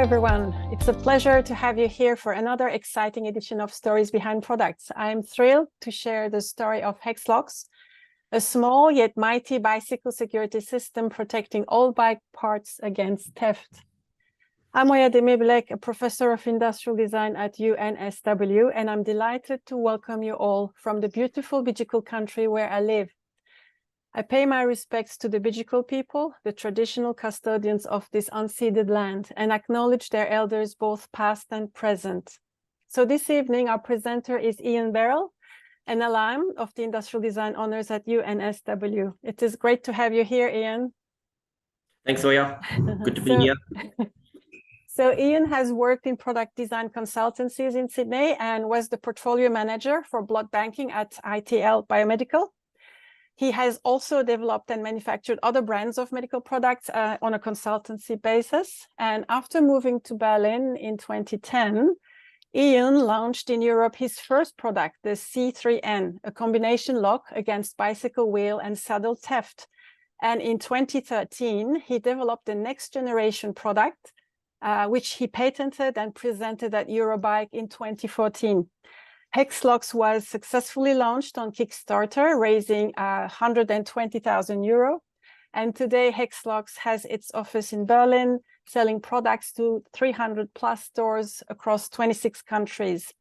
everyone. It's a pleasure to have you here for another exciting edition of Stories Behind Products. I'm thrilled to share the story of Hexlox, a small yet mighty bicycle security system protecting all bike parts against theft. I'm Oya Demirbilek, a professor of industrial design at UNSW, and I'm delighted to welcome you all from the beautiful Bijikul country where I live. I pay my respects to the Bijikul people, the traditional custodians of this unceded land, and acknowledge their elders both past and present. So this evening, our presenter is Ian Berrell, an alum of the Industrial Design Honours at UNSW. It is great to have you here, Ian. Thanks, Oya. Good to be here. So Ian has worked in product design consultancies in Sydney and was the portfolio manager for blood banking at ITL Biomedical. He has also developed and manufactured other brands of medical products on a consultancy basis. And after moving to Berlin in 2010, Ian launched in Europe his first product, the C3N, a combination lock against bicycle wheel and saddle theft. And in 2013, he developed the next generation product, which he patented and presented at Eurobike in 2014. Hexlox was successfully launched on Kickstarter, raising €120,000. And today, Hexlox has its office in Berlin, selling products to 300 plus stores across 26 countries.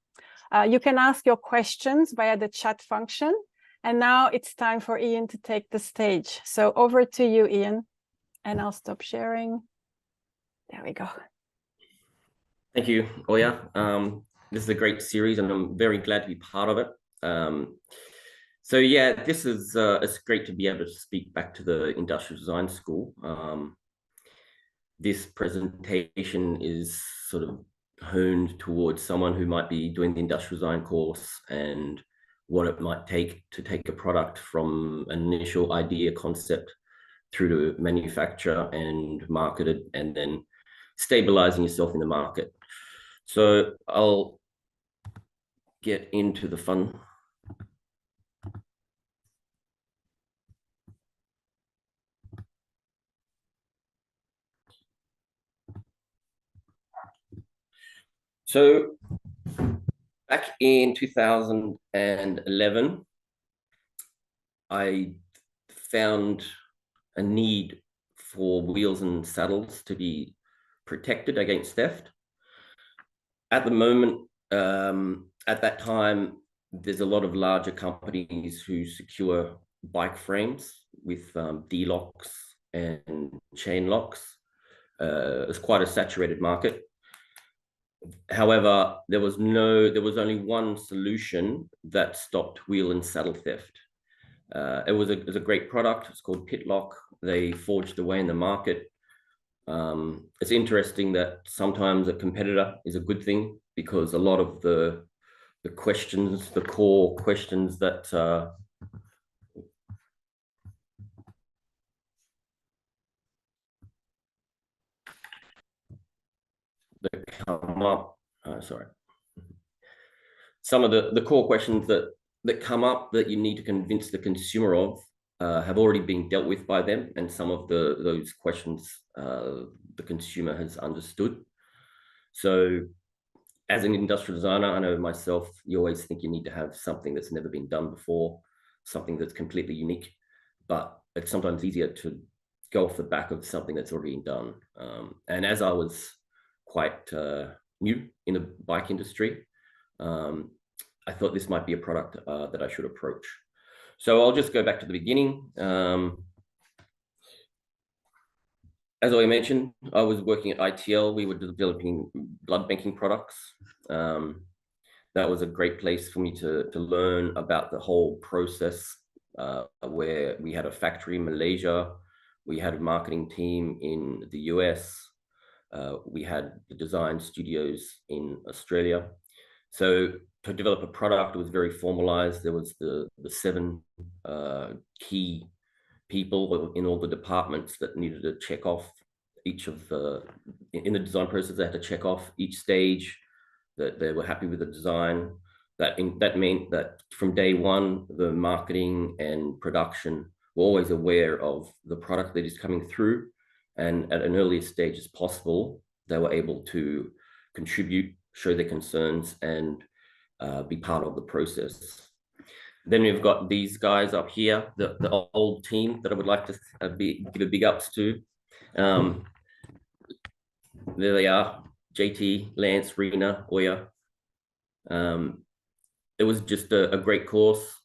You can ask your questions via the chat function. And now it's time for Ian to take the stage. So over to you, Ian. And I'll stop sharing. There we go. Thank you, Oya. This is a great series, and I'm very glad to be part of it. So yeah, this is it's great to be able to speak back to the Industrial Design School. This presentation is sort of honed towards someone who might be doing the industrial design course and what it might take to take a product from an initial idea concept through to manufacture and market it, and then stabilizing yourself in the market. So I'll get into the fun. So back in 2011, I found a need for wheels and saddles to be protected against theft. At the moment, at that time, there's a lot of larger companies who secure bike frames with D-locks and chain locks. It's quite a saturated market. However, there was only one solution that stopped wheel and saddle theft. It was a great product. It's called Pitlock. They forged away in the market. It's interesting that sometimes a competitor is a good thing, because a lot of the questions, the core questions that come up, some of the core questions that come up that you need to convince the consumer of have already been dealt with by them, and some of those questions the consumer has understood. So as an industrial designer, I know myself, you always think you need to have something that's never been done before, something that's completely unique, but it's sometimes easier to go off the back of something that's already been done. And as I was quite new in the bike industry, I thought this might be a product that I should approach. So I'll just go back to the beginning. As I mentioned, I was working at ITL. We were developing blood banking products. That was a great place for me to learn about the whole process, where we had a factory in Malaysia, we had a marketing team in the US, we had the design studios in Australia. So to develop a product, it was very formalized. There was the 7 key people in all the departments that needed to check off each of in the design process. They had to check off each stage that they were happy with the design. That meant that from day one, the marketing and production were always aware of the product that is coming through, and at an earliest stage as possible, they were able to contribute, show their concerns, and be part of the process. Then we've got these guys up here, the old team that I would like to give a big ups to. There they are, JT, Lance, Rena, Oya. It was just a great course.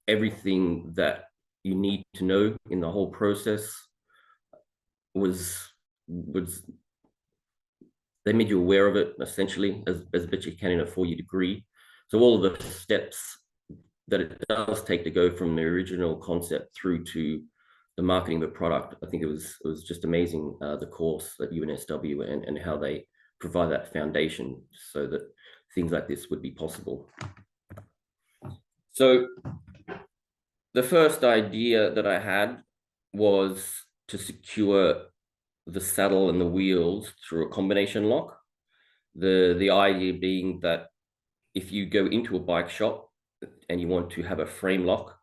Everything that you need to know in the whole process was they made you aware of it, essentially, as best you can in a 4-year degree. So all of the steps that it does take to go from the original concept through to the marketing of the product, I think it was just amazing, the course at UNSW and how they provide that foundation so that things like this would be possible. So the first idea that I had was to secure the saddle and the wheels through a combination lock. The idea being that if you go into a bike shop and you want to have a frame lock,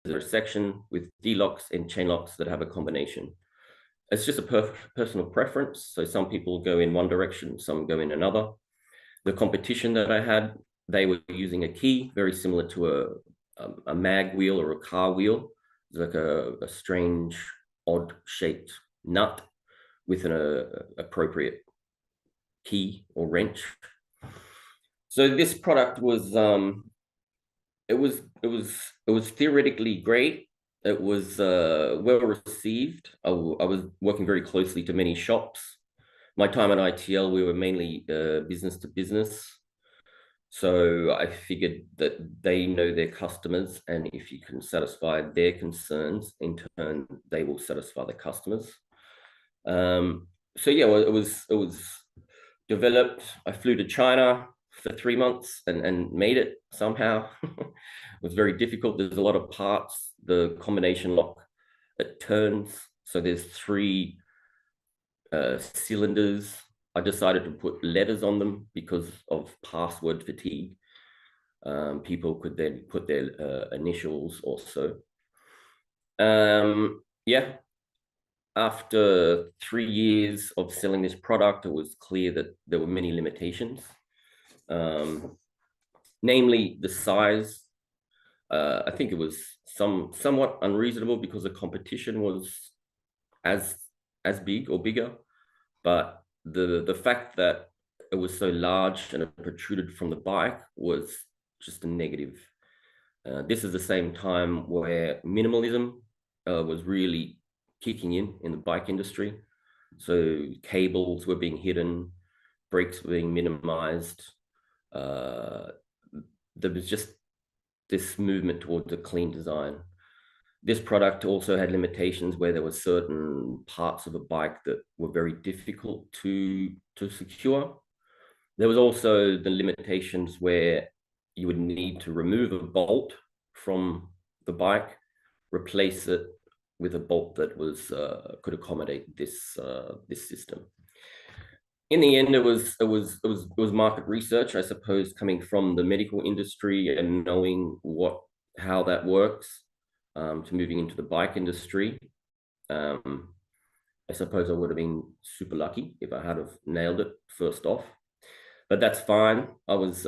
there's a section with D-locks and chain locks that have a combination. It's just a personal preference. So some people go in one direction, some go in another. The competition that I had, they were using a key very similar to a mag wheel or a car wheel. It's like a strange, odd shaped nut with an appropriate key or wrench. So this product was it was theoretically great. It was well received. I was working very closely to many shops. My time at ITL, we were mainly business to business. So I figured that they know their customers, and if you can satisfy their concerns, in turn, they will satisfy the customers. So yeah, well, it was developed. I flew to China for 3 months and made it somehow. It was very difficult. There's a lot of parts. The combination lock, it turns. So there's 3 cylinders. I decided to put letters on them because of password fatigue. People could then put their initials also. Yeah, after 3 years of selling this product, it was clear that there were many limitations, namely the size. I think it was somewhat unreasonable because the competition was as big or bigger, but the fact that it was so large and it protruded from the bike was just a negative. This is the same time where minimalism was really kicking in the bike industry. So cables were being hidden, brakes were being minimized. There was just this movement towards a clean design. This product also had limitations where there were certain parts of a bike that were very difficult to secure. There was also the limitations where you would need to remove a bolt from the bike, replace it with a bolt that was could accommodate this system. In the end, it was market research, I suppose, coming from the medical industry and knowing how that works, to moving into the bike industry. I suppose I would have been super lucky if I had have nailed it first off, but that's fine. I was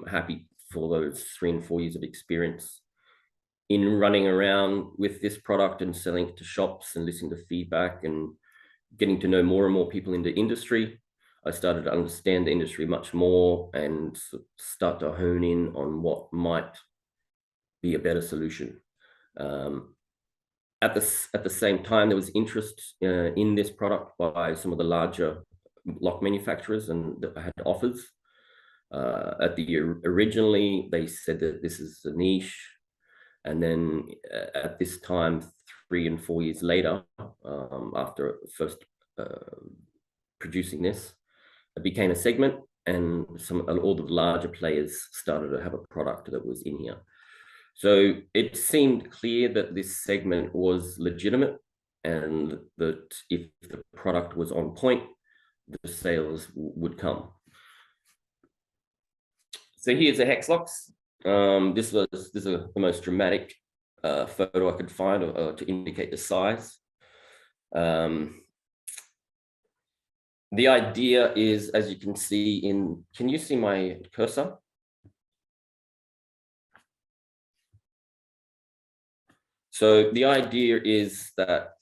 happy for those 3 and 4 years of experience in running around with this product and selling it to shops and listening to feedback and getting to know more and more people in the industry. I started to understand the industry much more and start to hone in on what might be a better solution. At the same time, there was interest in this product by some of the larger lock manufacturers, and I had offers. Originally, they said that this is a niche, and then at this time, 3 and 4 years later, after first producing this, it became a segment, and all the larger players started to have a product that was in here. So it seemed clear that this segment was legitimate, and that if the product was on point, the sales would come. So here's a Hexlox. This is the most dramatic photo I could find to indicate the size. The idea is, as you can see can you see my cursor? So the idea is that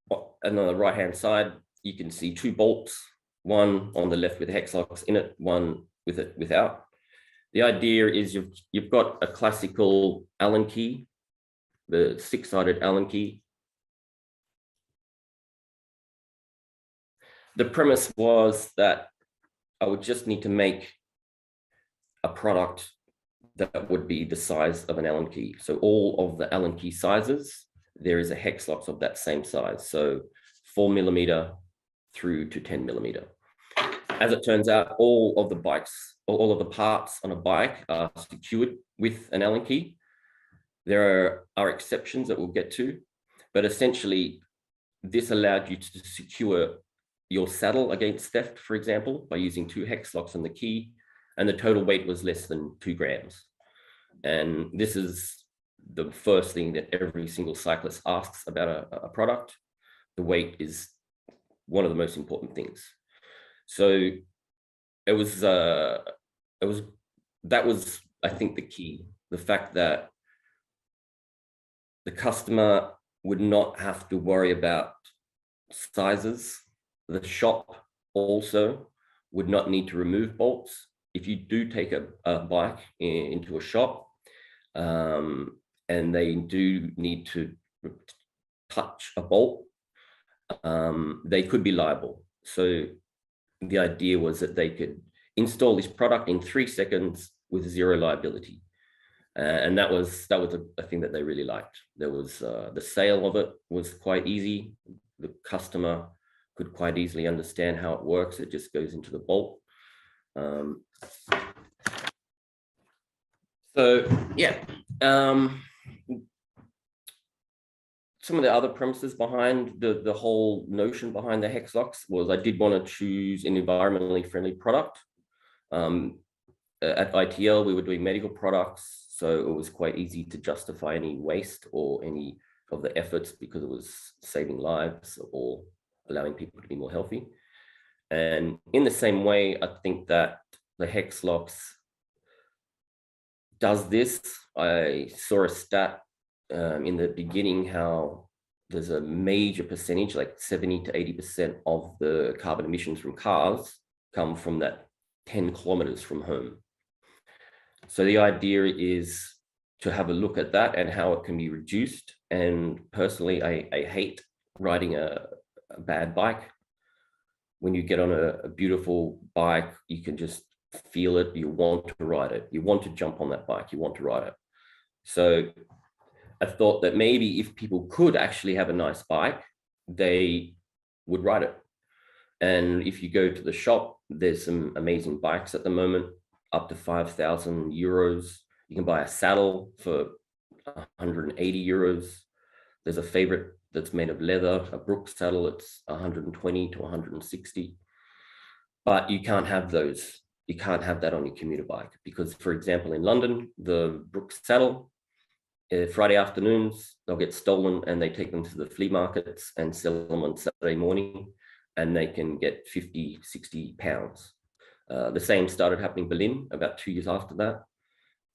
on the right-hand side, you can see two bolts, one on the left with Hexlox in it, one with it without. The idea is you've got a classical Allen key, the 6-sided Allen key. The premise was that I would just need to make a product that would be the size of an Allen key. So all of the Allen key sizes, there is a Hexlox of that same size. So 4mm through to 10mm. As it turns out, all of the parts on a bike are secured with an Allen key. There are exceptions that we'll get to, but essentially this allowed you to secure your saddle against theft, for example, by using 2 Hexlox on the key, and the total weight was less than 2 grams. And this is the first thing that every single cyclist asks about a product. The weight is one of the most important things. So that was, I think, the key, the fact that the customer would not have to worry about sizes. The shop also would not need to remove bolts. If you do take a bike into a shop and they do need to touch a bolt, they could be liable. So the idea was that they could install this product in 3 seconds with 0 liability. And that was a thing that they really liked. There was the sale of it was quite easy. The customer could quite easily understand how it works. It just goes into the bolt. So yeah, some of the other premises behind the whole notion behind the Hexlox was I did want to choose an environmentally friendly product. At ITL, we were doing medical products, so it was quite easy to justify any waste or any of the efforts because it was saving lives or allowing people to be more healthy. And in the same way, I think that the Hexlox does this. I saw a stat in the beginning how there's a major percentage, like 70 to 80% of the carbon emissions from cars come from that 10 kilometers from home. So the idea is to have a look at that and how it can be reduced. And personally, I hate riding a bad bike. When you get on a beautiful bike, you can just feel it. You want to ride it. You want to jump on that bike. You want to ride it. So I thought that maybe if people could actually have a nice bike, they would ride it. And if you go to the shop, there's some amazing bikes at the moment, up to 5,000 euros. You can buy a saddle for 180 euros. There's a favorite that's made of leather, a Brooks saddle. It's 120 to 160. But you can't have those. You can't have that on your commuter bike because, for example, in London, the Brooks saddle, Friday afternoons, they'll get stolen and they take them to the flea markets and sell them on Saturday morning, and they can get 50, 60 pounds. The same started happening in Berlin about 2 years after that.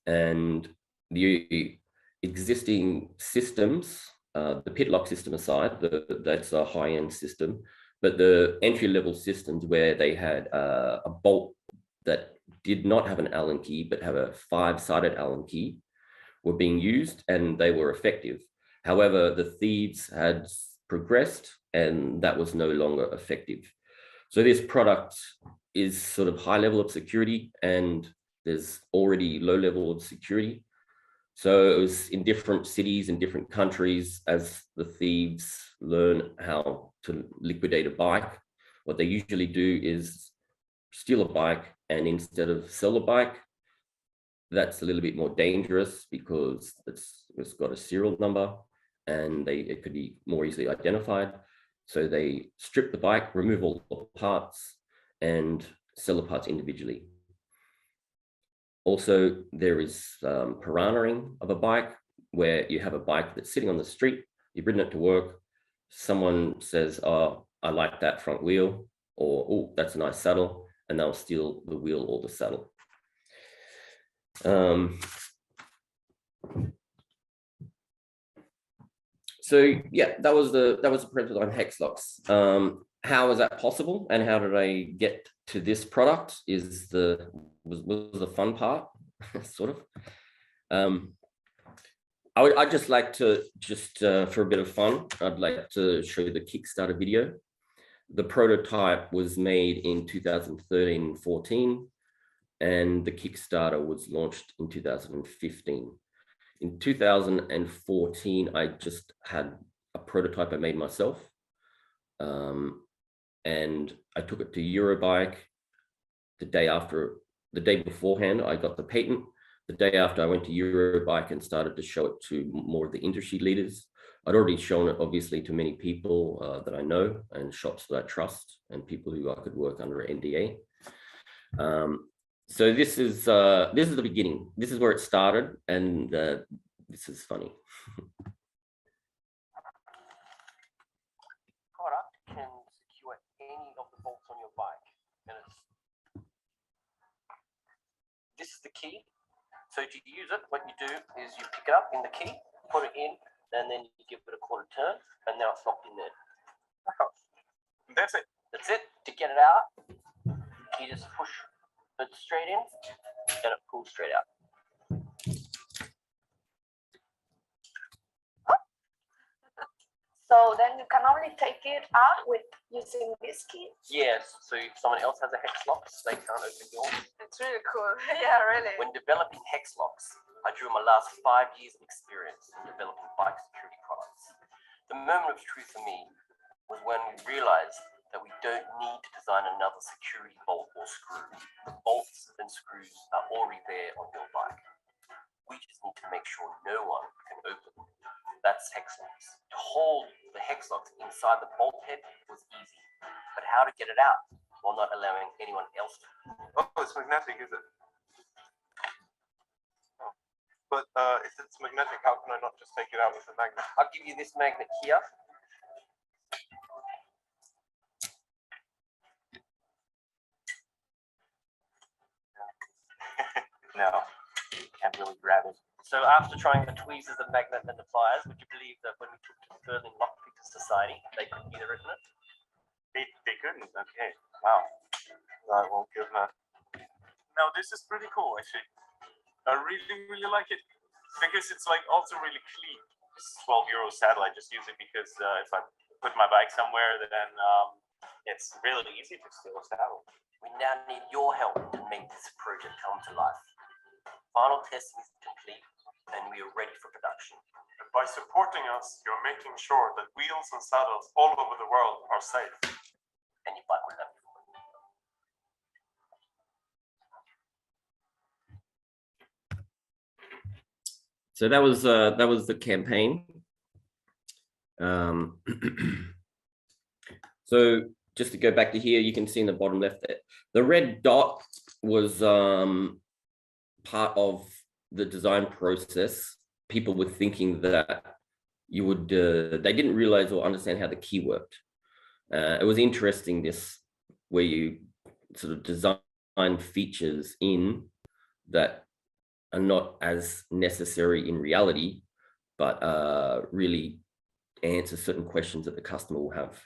And the existing systems, the pit lock system aside, that's a high-end system, but the entry-level systems where they had a bolt that did not have an Allen key, but have a 5-sided Allen key, were being used and they were effective. However, the thieves had progressed and that was no longer effective. So this product is sort of high level of security and there's already low level of security. So it was in different cities and different countries as the thieves learn how to liquidate a bike. What they usually do is steal a bike, and instead of sell a bike, that's a little bit more dangerous because it's got a serial number and it could be more easily identified. So they strip the bike, remove all the parts, and sell the parts individually. Also, there is piranhaing of a bike. where you have a bike that's sitting on the street, you've ridden it to work, someone says, oh, I like that front wheel, or oh, that's a nice saddle, and they'll steal the wheel or the saddle. So yeah, that was the prototype on Hexlox. How is that possible, and how did I get to this product? Was the fun part, sort of. I'd just like to for a bit of fun, I'd like to show you the Kickstarter video. The prototype was made in 2013-14, and the Kickstarter was launched in 2015. In 2014, I just had a prototype I made myself, and I took it to Eurobike. The day beforehand, I got the patent. The day after, I went to Eurobike and started to show it to more of the industry leaders. I'd already shown it, obviously, to many people that I know, and shops that I trust, and people who I could work under an NDA. So this is the beginning. This is where it started, and this is funny. Product can secure any of the bolts on your bike, and this is the key. So to use it, what you do is you pick it up in the key, put it in, and then you give it a quarter turn, and now it's locked in there. That's it. That's it. To get it out, you just push it straight in, and it pulls straight out. So then you can only take it out with using this key. Yes. So if someone else has a Hexlox, they can't open yours. It's really cool. Yeah, really. When developing Hexlox, I drew my last 5 years of experience in developing bike security products. The moment of truth for me was when we realized that we don't need to design another security bolt or screw. The bolts and screws are already there on your bike. We just need to make sure no one can open them. That's Hexlox. To hold the Hexlox inside the bolt head was easy, but how to get it out while not allowing anyone else to? Oh, it's magnetic, is it? Oh. But if it's magnetic, how can I not just take it out with a magnet? I'll give you this magnet here. No, can't really grab it. So after trying the tweezers, the magnet, and the pliers, would you believe that when we took to the Berlin Lockpicker Society, they couldn't get it in it? They couldn't. Okay. Wow. I won't give that. Now this is pretty cool, actually. I really like it because it's like also really clean. This 12-euro saddle. I just use it because if I put my bike somewhere, then it's really easy to steal a saddle. We now need your help to make this project come to life. Final testing is complete, and we are ready for production. And by supporting us, you're making sure that wheels and saddles all over the world are safe. And your bike will love you. So that was the campaign. So just to go back to here, you can see in the bottom left there, the red dot was part of the design process. People were thinking that you would, they didn't realize or understand how the key worked. It was interesting, this where you sort of design features in that are not as necessary in reality, but really answer certain questions that the customer will have.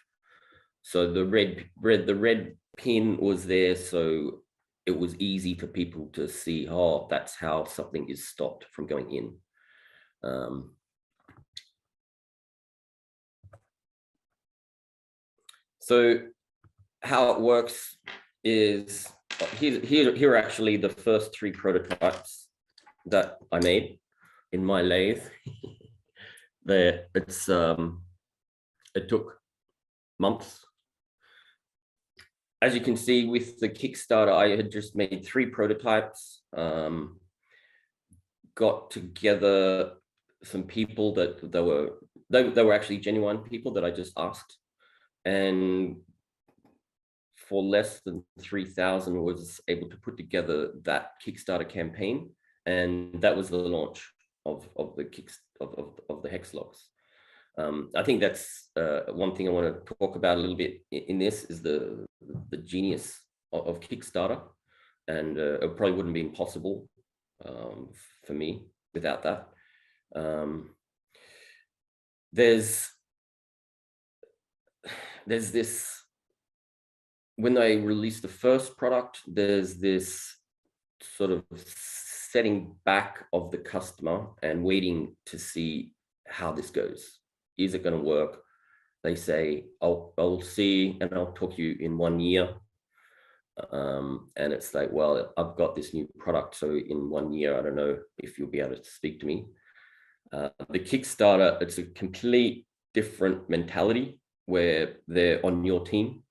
So the red pin was there, so it was easy for people to see, oh, that's how something is stopped from going in. So how it works is, here are actually the first 3 prototypes that I made in my lathe. There, it's it took months. As you can see with the Kickstarter, I had just made 3 prototypes, got together some people that they were actually genuine people that I just asked, and for less than 3,000 was able to put together that Kickstarter campaign, and that was the launch of the Hexlox. I think that's one thing I want to talk about a little bit in this is the genius of Kickstarter, and it probably wouldn't be possible for me without that. There's this, when they released the first product, there's this sort of setting back of the customer and waiting to see how this goes. Is it going to work? They say, I'll see, and I'll talk to you in 1 year. And it's like, well, I've got this new product, so in 1 year, I don't know if you'll be able to speak to me. The Kickstarter, it's a complete different mentality where they're on your team.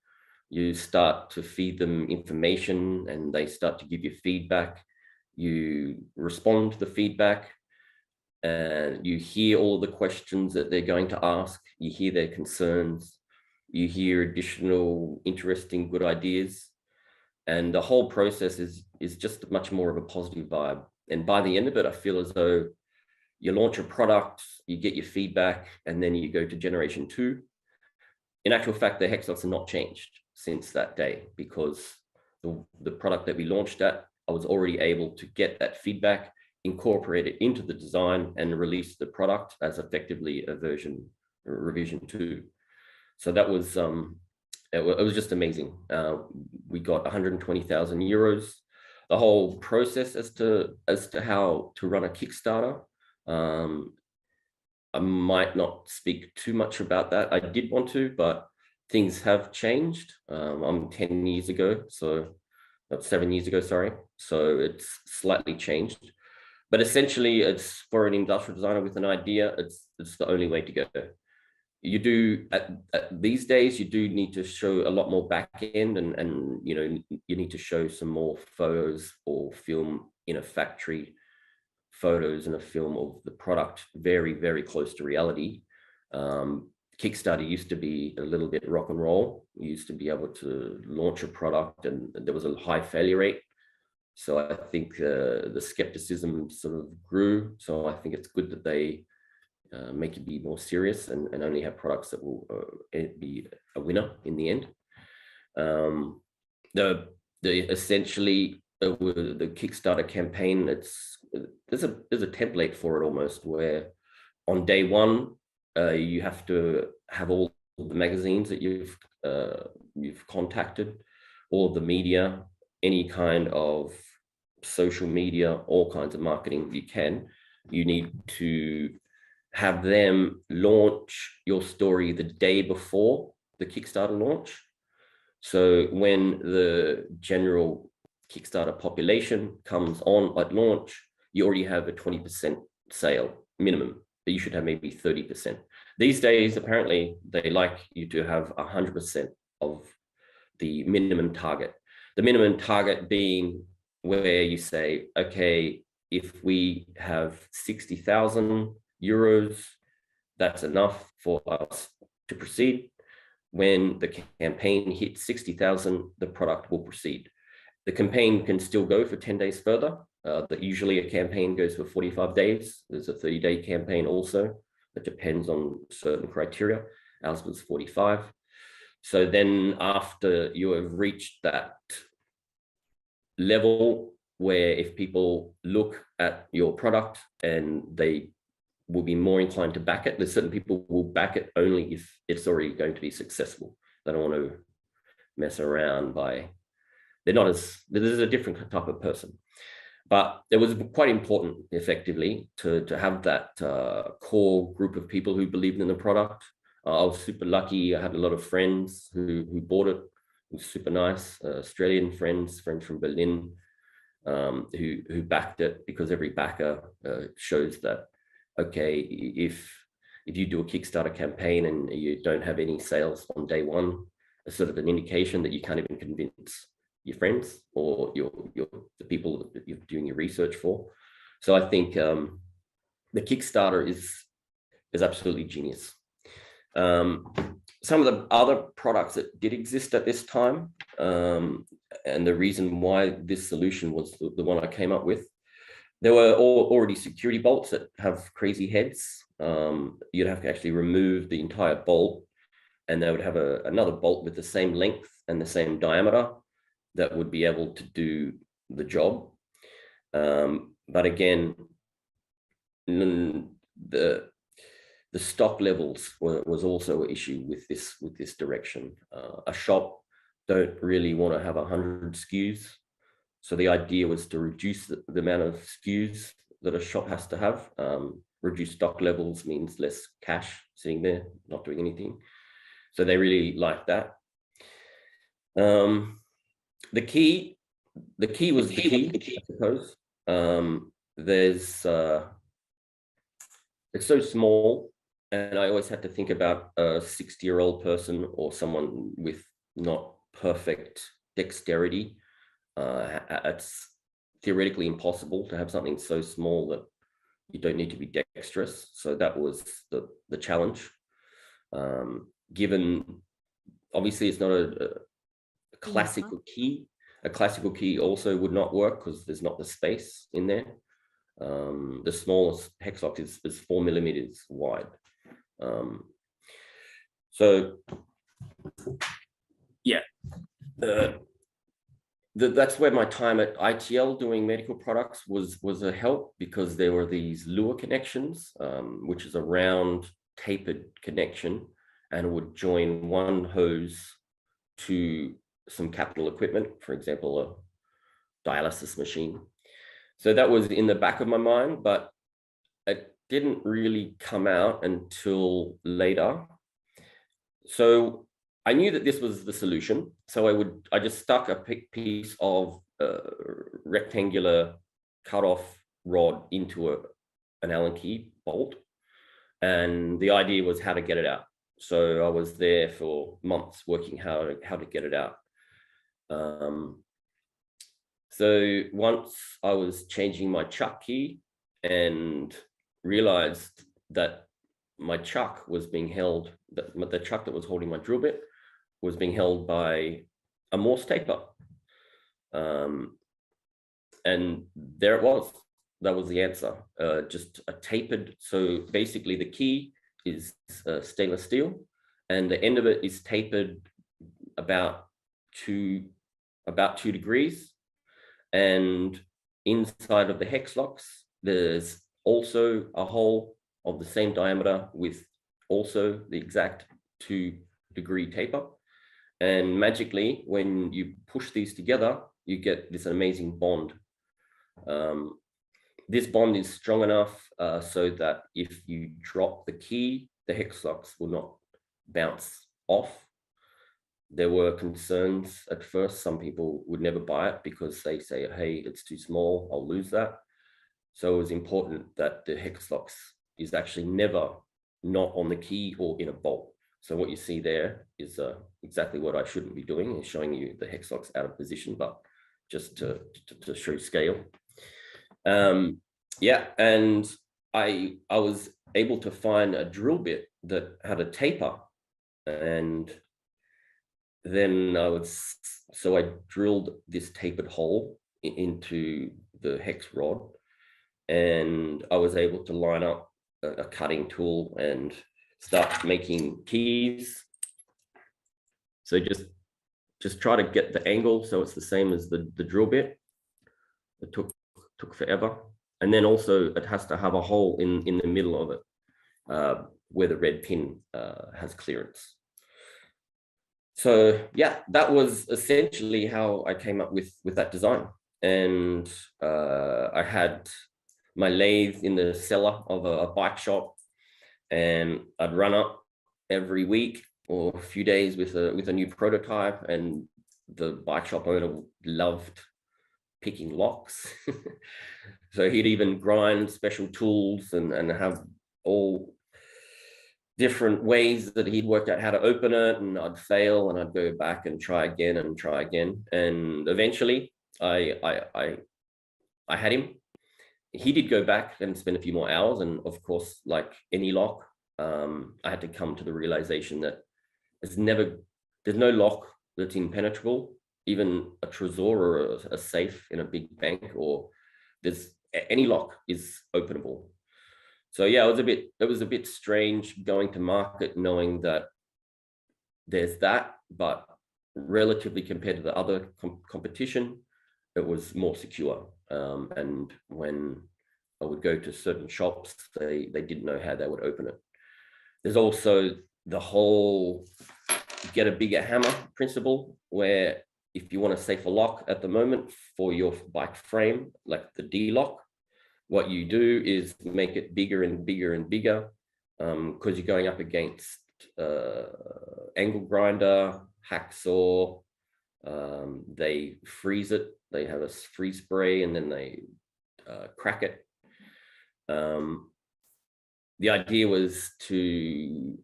You start to feed them information and they start to give you feedback. You respond to the feedback and you hear all the questions that they're going to ask. You hear their concerns. You hear additional interesting good ideas. And the whole process is just much more of a positive vibe. And by the end of it, I feel as though you launch a product, you get your feedback, and then you go to generation 2. In actual fact, the Hexlox have not changed since that day, because the product that we launched at, I was already able to get that feedback, incorporate it into the design, and release the product as effectively a revision 2. So that was it was just amazing. We got 120,000 euros. The whole process as to how to run a Kickstarter, I might not speak too much about that. I did want to, but things have changed. I'm 10 years ago, so 7 years ago, sorry. So it's slightly changed, but essentially it's for an industrial designer with an idea, it's the only way to go. You do these days, you do need to show a lot more back end, and you know, you need to show some more photos or film in a factory, photos and a film of the product very, very close to reality. Kickstarter used to be a little bit rock and roll. You used to be able to launch a product and there was a high failure rate. So I think the skepticism sort of grew. So I think it's good that they make it be more serious and only have products that will be a winner in the end. Essentially the Kickstarter campaign, there's a template for it almost, where on day 1 you have to have all the magazines that you've contacted, all of the media, any kind of social media, all kinds of marketing you can. You need to have them launch your story the day before the Kickstarter launch. So when the general Kickstarter population comes on at launch, you already have a 20% sale minimum, but you should have maybe 30%. These days, apparently, they like you to have 100% of the minimum target. The minimum target being where you say, okay, if we have 60,000 euros, that's enough for us to proceed. When the campaign hits 60,000, the product will proceed. The campaign can still go for 10 days further. Usually a campaign goes for 45 days. There's a 30-day campaign also. It depends on certain criteria. Ours was 45. So then after you have reached that level where if people look at your product and they will be more inclined to back it, there's certain people will back it only if it's already going to be successful. They don't want to mess around by, this is a different type of person. But it was quite important, effectively, to have that core group of people who believed in the product. I was super lucky. I had a lot of friends who bought it. It was super nice. Australian friends from Berlin, who backed it, because every backer shows that, okay, if you do a Kickstarter campaign and you don't have any sales on day 1, it's sort of an indication that you can't even convince your friends or the people that you're doing your research for. So I think the Kickstarter is absolutely genius. Some of the other products that did exist at this time, and the reason why this solution was the one I came up with, There were already security bolts that have crazy heads. You'd have to actually remove the entire bolt, and they would have another bolt with the same length and the same diameter that would be able to do the job. But again, the stock levels was also an issue with this direction. A shop don't really want to have 100 SKUs. So the idea was to reduce the amount of SKUs that a shop has to have. Reduce stock levels means less cash sitting there, not doing anything. So they really like that. The key was the key, I suppose. It's so small, and I always had to think about a 60-year-old person or someone with not perfect dexterity. It's theoretically impossible to have something so small that you don't need to be dexterous. So that was the challenge. Given, obviously, it's not a classical key. A classical key also would not work because there's not the space in there. The smallest Hexlox is 4 millimeters wide. So yeah, that's where my time at ITL doing medical products was a help, because there were these lure connections, which is a round tapered connection, and it would join one hose to some capital equipment, for example, a dialysis machine. So that was in the back of my mind, but it didn't really come out until later. So I knew that this was the solution. So I just stuck a piece of rectangular cut-off rod into an Allen key bolt, and the idea was how to get it out. So I was there for months working how to get it out. So once I was changing my chuck key and realized that my chuck was being held, the chuck that was holding my drill bit was being held by a Morse taper. And there it was. That was the answer. Just a tapered. So basically the key is stainless steel, and the end of it is tapered about 2 degrees. And inside of the Hexlox, there's also a hole of the same diameter with also the exact 2-degree taper. And magically, when you push these together, you get this amazing bond. This bond is strong enough so that if you drop the key, the Hexlox will not bounce off. There were concerns at first. Some people would never buy it because they say, hey, it's too small, I'll lose that. So it was important that the Hexlox is actually never not on the key or in a bolt. So what you see there is exactly what I shouldn't be doing, is showing you the Hexlox out of position, but just to show scale. Yeah, and I was able to find a drill bit that had a taper, and then I drilled this tapered hole into the hex rod, and I was able to line up a cutting tool and start making keys. So just try to get the angle so it's the same as the drill bit. It took forever. And then also it has to have a hole in the middle of it where the red pin has clearance. So yeah, that was essentially how I came up with that design. And I had my lathe in the cellar of a bike shop, and I'd run up every week or a few days with a new prototype, and the bike shop owner loved picking locks. So he'd even grind special tools and have all different ways that he'd worked out how to open it, and I'd fail and I'd go back and try again and try again. And eventually I had him. He did go back and spend a few more hours, and of course, like any lock, I had to come to the realization that there's no lock that's impenetrable. Even a Trezor or a safe in a big bank, or there's any lock is openable. So yeah, it was a bit strange going to market knowing that there's that, but relatively compared to the other competition, it was more secure. And when I would go to certain shops, they didn't know how they would open it. There's also the whole get a bigger hammer principle, where if you want a safer lock at the moment for your bike frame, like the D-lock, what you do is make it bigger and bigger and bigger, because you're going up against angle grinder, hacksaw. They freeze it. They have a freeze spray and then they crack it. The idea was to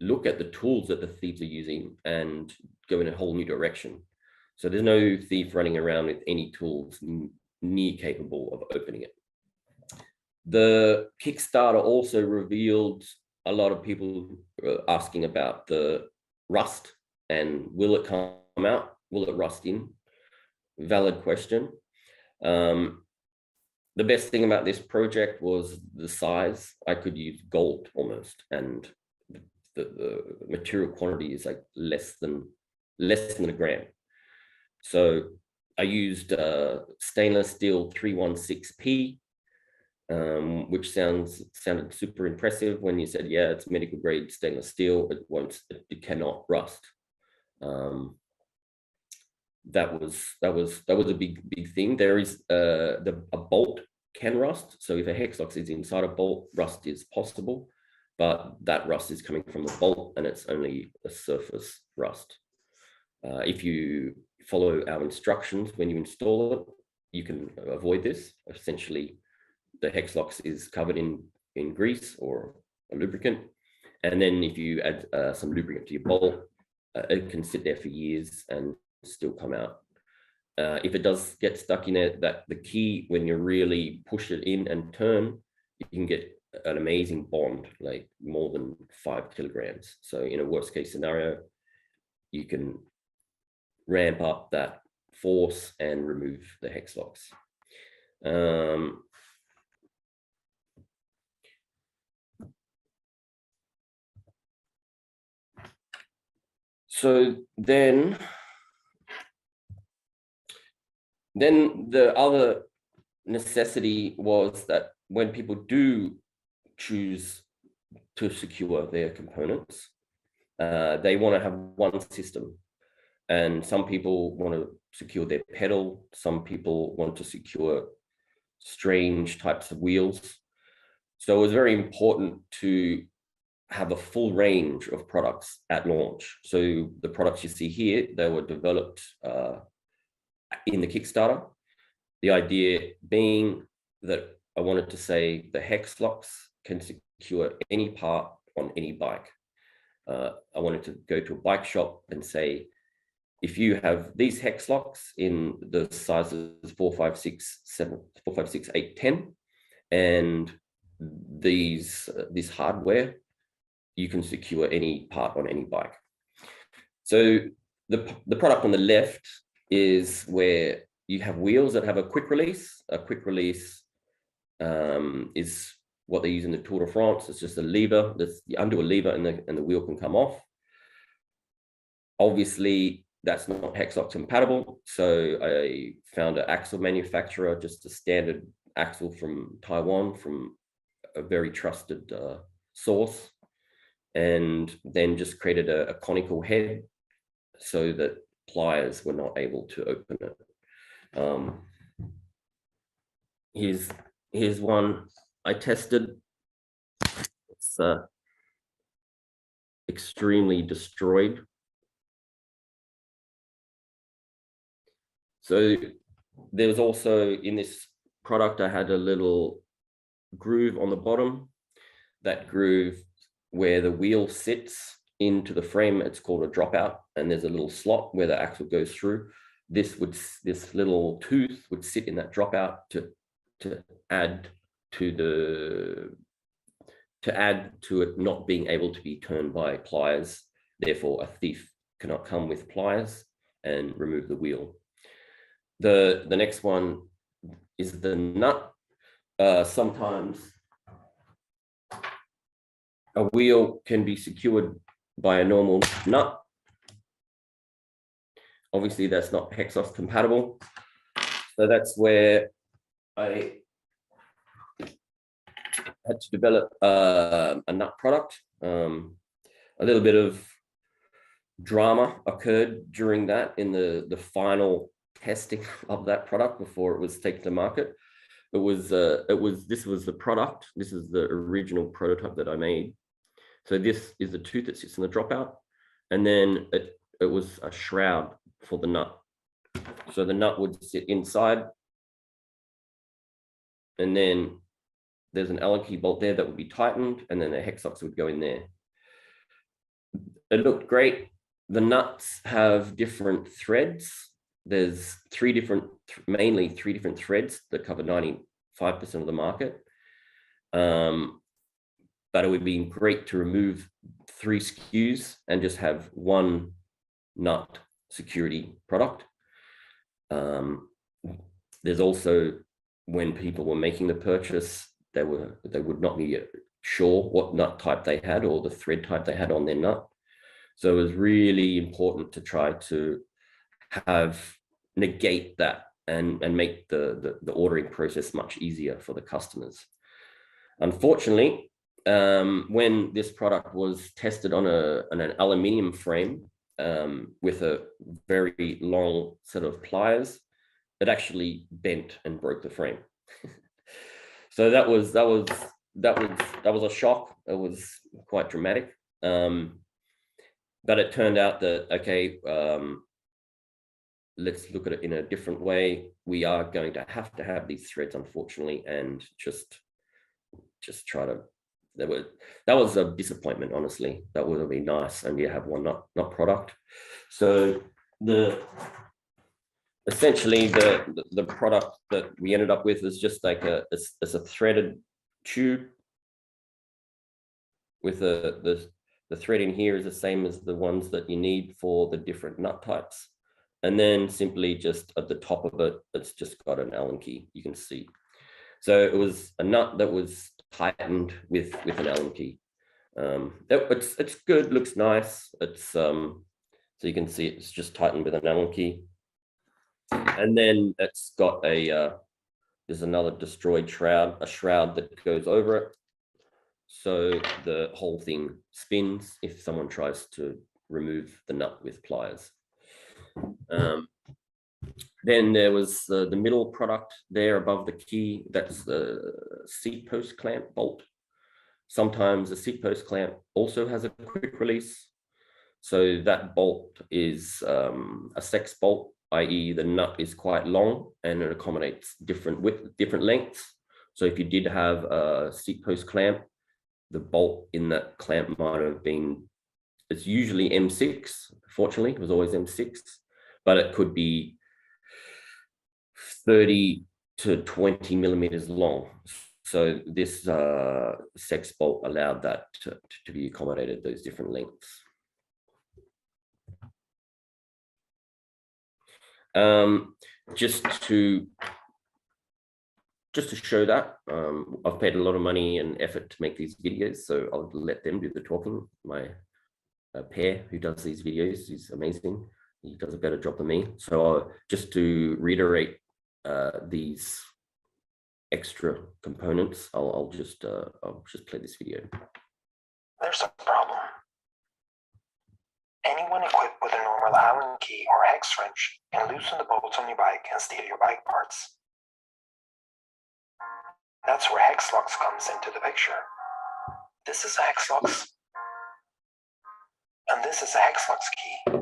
look at the tools that the thieves are using and go in a whole new direction. So there's no thief running around with any tools near capable of opening it. The Kickstarter also revealed a lot of people asking about the rust and will it come out? Will it rust in? Valid question. The best thing about this project was the size. I could use gold almost, and the material quantity is like less than a gram. So I used stainless steel 316P, which sounded super impressive when you said, yeah, it's medical grade stainless steel. It cannot rust. That was a big thing. There is a bolt can rust. So if a Hexlox is inside a bolt, rust is possible, but that rust is coming from the bolt and it's only a surface rust. If you follow our instructions when you install it, you can avoid this. Essentially, the Hexlox is covered in grease or a lubricant, and then if you add some lubricant to your bolt, it can sit there for years and still come out. If it does get stuck in there, the key, when you really push it in and turn, you can get an amazing bond, like more than 5 kilograms. So in a worst case scenario, you can ramp up that force and remove the Hexlox. So then the other necessity was that when people do choose to secure their components, they want to have one system. And some people want to secure their pedal. Some people want to secure strange types of wheels. So it was very important to have a full range of products at launch. So the products you see here, they were developed in the Kickstarter. The idea being that I wanted to say the Hexlox can secure any part on any bike. I wanted to go to a bike shop and say, if you have these Hexlox in the sizes 4, 5, 6, 7, 4, 5, 6, 8, 10, and this hardware, you can secure any part on any bike. So the product on the left is where you have wheels that have a quick release. A quick release is what they use in the Tour de France. It's just a lever. You undo a lever and the wheel can come off. Obviously, that's not Hexlox compatible. So I found an axle manufacturer, just a standard axle from Taiwan, from a very trusted source, and then just created a conical head so that pliers were not able to open it. Here's one I tested. It's extremely destroyed. So there was also, in this product, I had a little groove on the bottom. That groove where the wheel sits into the frame, it's called a dropout, and there's a little slot where the axle goes through. This little tooth would sit in that dropout to add to it not being able to be turned by pliers. Therefore, a thief cannot come with pliers and remove the wheel. The next one is the nut. sometimes a wheel can be secured by a normal nut. Obviously, that's not Hexlox compatible. So that's where I had to develop a nut product. A little bit of drama occurred during that in the final testing of that product before it was taken to market. This was the product. This is the original prototype that I made. So this is the tooth that sits in the dropout, and then it was a shroud for the nut. So the nut would sit inside, and then there's an Allen key bolt there that would be tightened, and then a Hexlox would go in there. It looked great. The nuts have different threads. There's mainly three different threads that cover 95% of the market. But it would be great to remove 3 SKUs and just have one nut security product. There's also, when people were making the purchase, they would not be sure what nut type they had or the thread type they had on their nut. So it was really important to try to negate that and make the ordering process much easier for the customers. Unfortunately, when this product was tested on an aluminium frame with a very long set of pliers, it actually bent and broke the frame. So that was a shock. It was quite dramatic. But it turned out that, okay, let's look at it in a different way. We are going to have these threads, unfortunately, and just try to. That was a disappointment, honestly. That would have been nice, and you have one nut product. So essentially the product that we ended up with is just like it's a threaded tube with the thread in here is the same as the ones that you need for the different nut types. And then simply just at the top of it, it's just got an Allen key, you can see. So it was a nut that was tightened with an Allen key. It's good, looks nice. It's so you can see it's just tightened with an Allen key. And then it's got there's another destroyed shroud, a shroud that goes over it. So the whole thing spins if someone tries to remove the nut with pliers. Then there was the middle product there above the key. That's the seat post clamp bolt. Sometimes the seat post clamp also has a quick release. So that bolt is a sex bolt, i.e. the nut is quite long and it accommodates different lengths. So if you did have a seat post clamp, the bolt in that clamp might have been, it's usually M6, fortunately, it was always M6, but it could be 30 to 20 millimeters long. So this sex bolt allowed that to be accommodated, those different lengths. Just to show that, I've paid a lot of money and effort to make these videos, so I'll let them do the talking. My pair who does these videos, he's amazing. He does a better job than me. So just to reiterate these extra components, I'll just play this video. There's a problem. Anyone equipped with a normal Allen key or hex wrench can loosen the bolts on your bike and steal your bike parts. That's where Hexlox comes into the picture. This is a Hexlox, and this is a Hexlox key.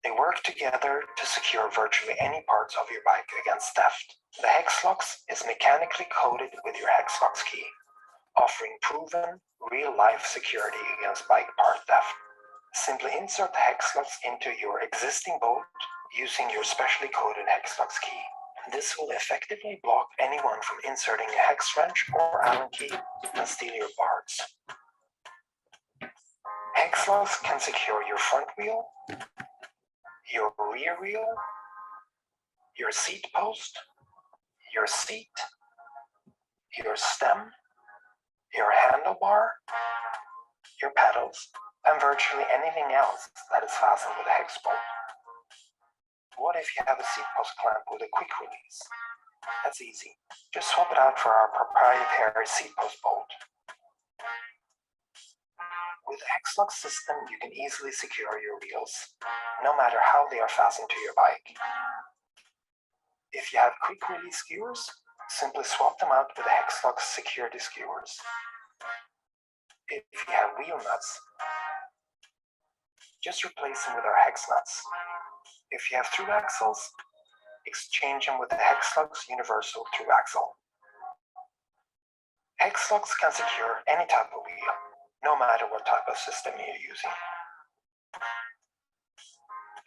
They work together to secure virtually any parts of your bike against theft. The Hexlox is mechanically coated with your Hexlox key, offering proven, real-life security against bike part theft. Simply insert the Hexlox into your existing bolt using your specially coded Hexlox key. This will effectively block anyone from inserting a hex wrench or Allen key and steal your parts. Hexlox can secure your front wheel, your rear wheel, your seat post, your seat, your stem, your handlebar, your pedals, and virtually anything else that is fastened with a hex bolt. What if you have a seat post clamp with a quick release? That's easy. Just swap it out for our proprietary seat post bolt. With the Hexlox system, you can easily secure your wheels, no matter how they are fastened to your bike. If you have quick release skewers, simply swap them out with the Hexlox security skewers. If you have wheel nuts, just replace them with our hex nuts. If you have through axles, exchange them with the Hexlox universal through axle. Hexlox can secure any type of wheel, no matter what type of system you're using.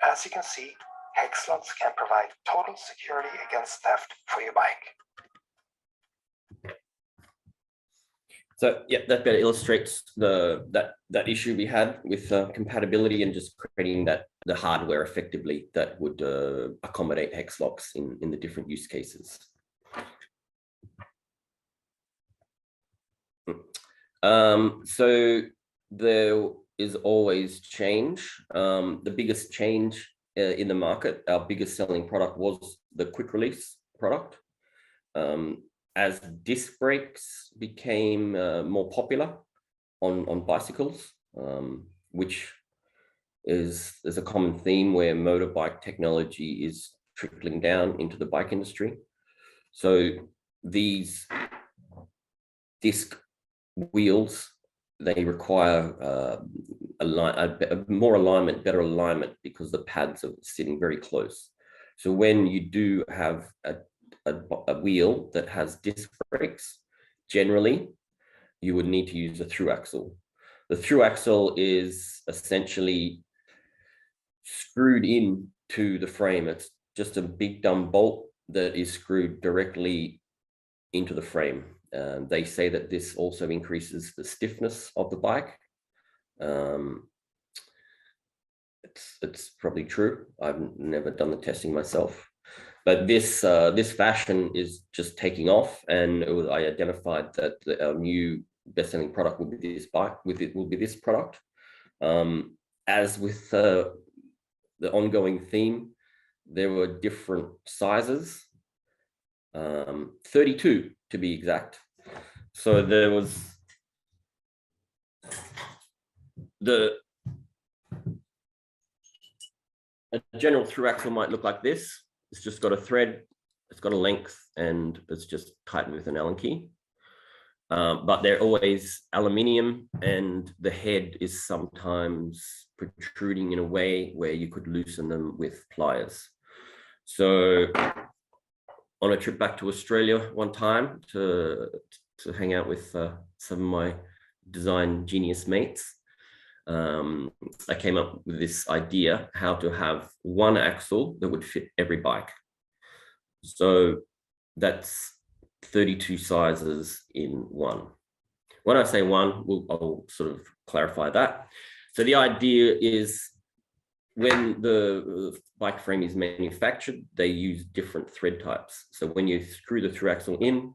As you can see, Hexlox can provide total security against theft for your bike. So yeah, that better illustrates that issue we had with compatibility and just creating the hardware effectively that would accommodate Hexlox in the different use cases. So there is always change. The biggest change in the market, our biggest selling product was the quick release product. As disc brakes became more popular on bicycles, which is a common theme where motorbike technology is trickling down into the bike industry. So these disc wheels, they require more alignment, better alignment, because the pads are sitting very close. So when you do have a wheel that has disc brakes, generally you would need to use a through axle. The through axle is essentially screwed in to the frame. It's just a big dumb bolt that is screwed directly into the frame. They say that this also increases the stiffness of the bike. It's probably true. I've never done the testing myself. But this fashion is just taking off, and I identified that our new best-selling product will be this bike. Will be this product. As with the ongoing theme, there were different sizes, 32 to be exact. So there was a general through axle might look like this. It's just got a thread, it's got a length, and it's just tightened with an Allen key. But they're always aluminium, and the head is sometimes protruding in a way where you could loosen them with pliers. So on a trip back to Australia one time to hang out with some of my design genius mates, I came up with this idea how to have one axle that would fit every bike. So that's 32 sizes in one. When I say one, I'll sort of clarify that. So the idea is when the bike frame is manufactured, they use different thread types. So when you screw the through axle in,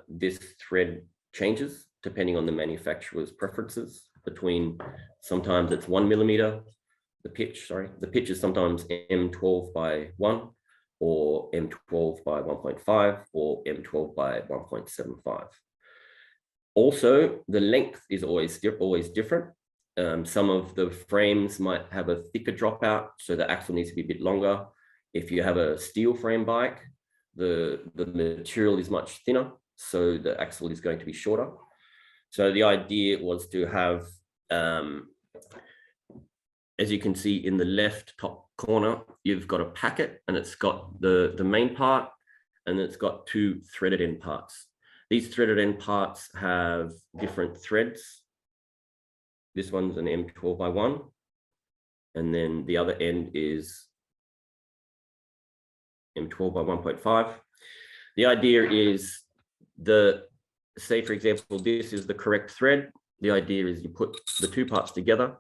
this thread changes depending on the manufacturer's preferences. Between, sometimes it's 1 millimeter, the pitch is sometimes M12 by 1, or M12 by 1.5, or M12 by 1.75. Also, the length is always different. Some of the frames might have a thicker dropout, so the axle needs to be a bit longer. If you have a steel frame bike, the material is much thinner, so the axle is going to be shorter. So the idea was to have, as you can see in the left top corner, you've got a packet, and it's got the main part, and it's got two threaded end parts. These threaded end parts have different threads. This one's an M12 by 1, and then the other end is M12 by 1.5. The idea is, say for example, this is the correct thread. The idea is you put the two parts together.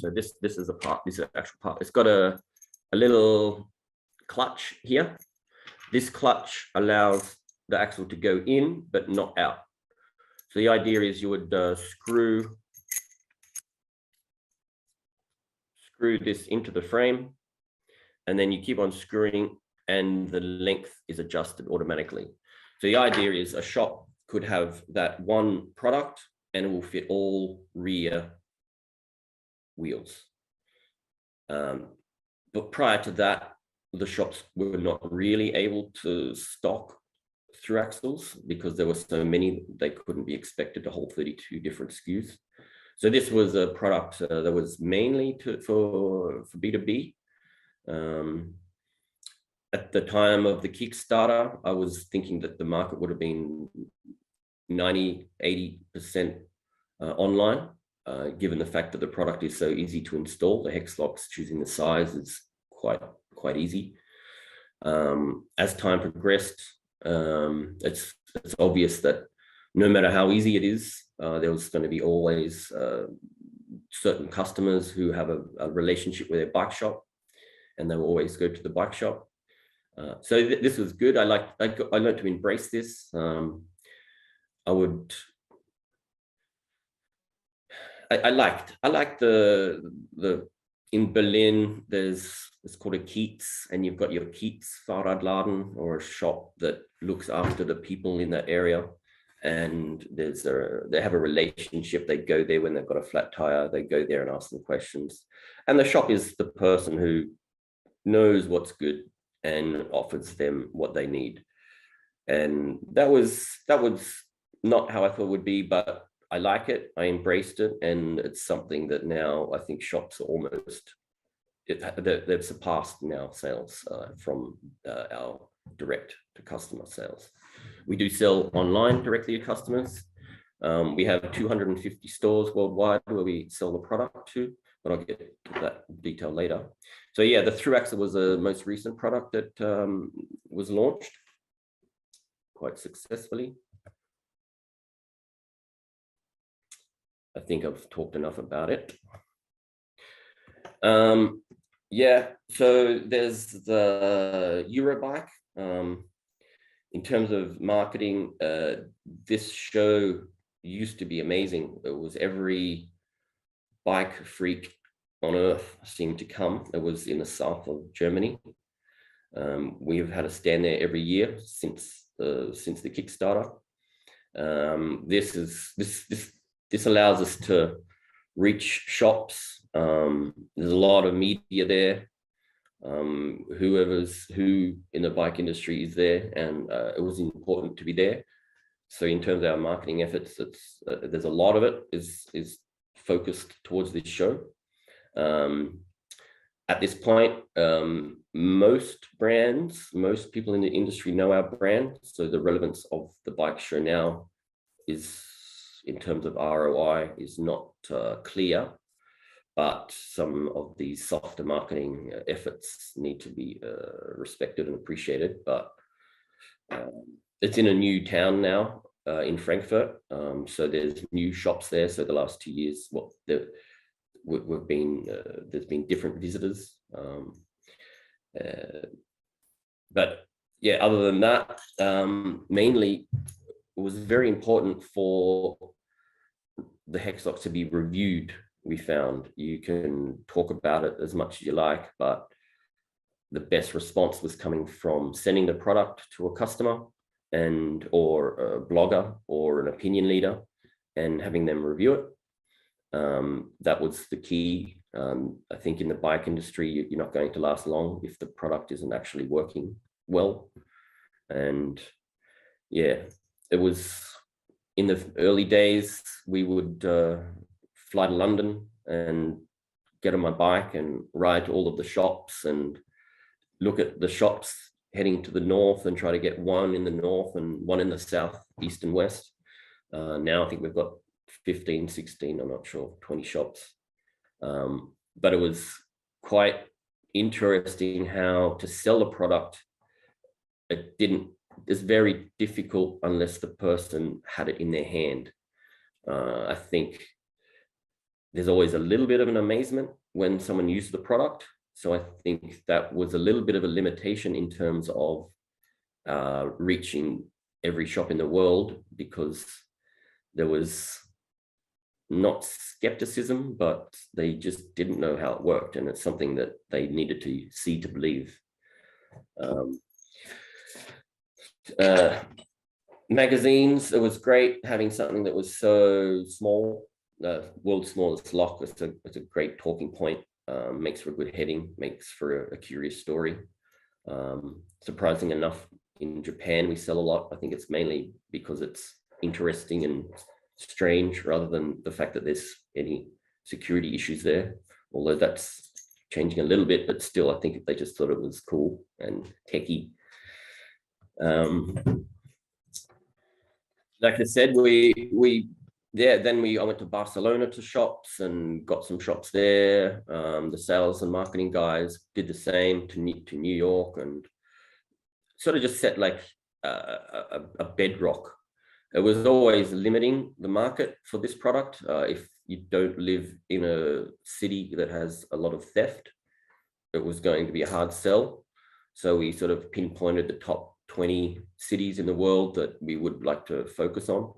So this is a part, this is an actual part. It's got a little clutch here. This clutch allows the axle to go in, but not out. So the idea is you would screw this into the frame, and then you keep on screwing, and the length is adjusted automatically. So the idea is a shop could have that one product and it will fit all rear wheels. But prior to that, the shops were not really able to stock Thru Axles because there were so many, they couldn't be expected to hold 32 different SKUs. So this was a product that was mainly for B2B. At the time of the Kickstarter, I was thinking that the market would have been 90–80% online, given the fact that the product is so easy to install. The Hexlox, choosing the size is quite easy. As time progressed, it's obvious that no matter how easy it is, there was going to be always certain customers who have a relationship with their bike shop, and they will always go to the bike shop. So this was good. I learned to embrace this. I liked the in Berlin, it's called a Kiez, and you've got your Kiez Fahrradladen, or a shop that looks after the people in that area. And they have a relationship. They go there when they've got a flat tire. They go there and ask them questions. And the shop is the person who knows what's good and offers them what they need. And that was not how I thought it would be, but I like it. I embraced it, and it's something that now I think shops are almost, they've surpassed now sales from our direct to customer sales. We do sell online directly to customers. We have 250 stores worldwide where we sell the product to, but I'll get to that detail later. So yeah, the Thru Axle was the most recent product that was launched quite successfully. I think I've talked enough about it. Yeah, so there's the Eurobike. In terms of marketing, this show used to be amazing. It was every bike freak on earth seemed to come. It was in the south of Germany. We've had a stand there every year since the Kickstarter. This allows us to reach shops. There's a lot of media there. Who in the bike industry is there, and it was important to be there. So in terms of our marketing efforts, there's a lot of it is focused towards this show. At this point, most people in the industry know our brand. So the relevance of the bike show now is, in terms of ROI, is not clear. But some of these softer marketing efforts need to be respected and appreciated. But it's in a new town now, in Frankfurt. So there's new shops there. So the last 2 years, there's been different visitors. But yeah, other than that, mainly it was very important for the Hexlox to be reviewed. We found you can talk about it as much as you like, but the best response was coming from sending the product to a customer or a blogger or an opinion leader and having them review it. That was the key. I think in the bike industry, you're not going to last long if the product isn't actually working well. And yeah, it was in the early days, we would fly to London and get on my bike and ride to all of the shops and look at the shops heading to the north and try to get one in the north and one in the south, east and west. Now I think we've got 15, 16, I'm not sure, 20 shops. But it was quite interesting how to sell a product. It's very difficult unless the person had it in their hand. I think there's always a little bit of an amazement when someone uses the product. So I think that was a little bit of a limitation in terms of reaching every shop in the world, because there was not skepticism, but they just didn't know how it worked. And it's something that they needed to see to believe. Magazines, it was great having something that was so small. The world's smallest lock, it's a great talking point. Makes for a good heading, makes for a curious story. Surprising enough, in Japan we sell a lot. I think it's mainly because it's interesting and strange, rather than the fact that there's any security issues there, although that's changing a little bit, but still I think they just thought it was cool and techie. Like I said, I went to Barcelona to shops and got some shops there. The sales and marketing guys did the same to New York, and sort of just set like a bedrock. It was always limiting the market for this product. If you don't live in a city that has a lot of theft, it was going to be a hard sell. So we sort of pinpointed the top 20 cities in the world that we would like to focus on.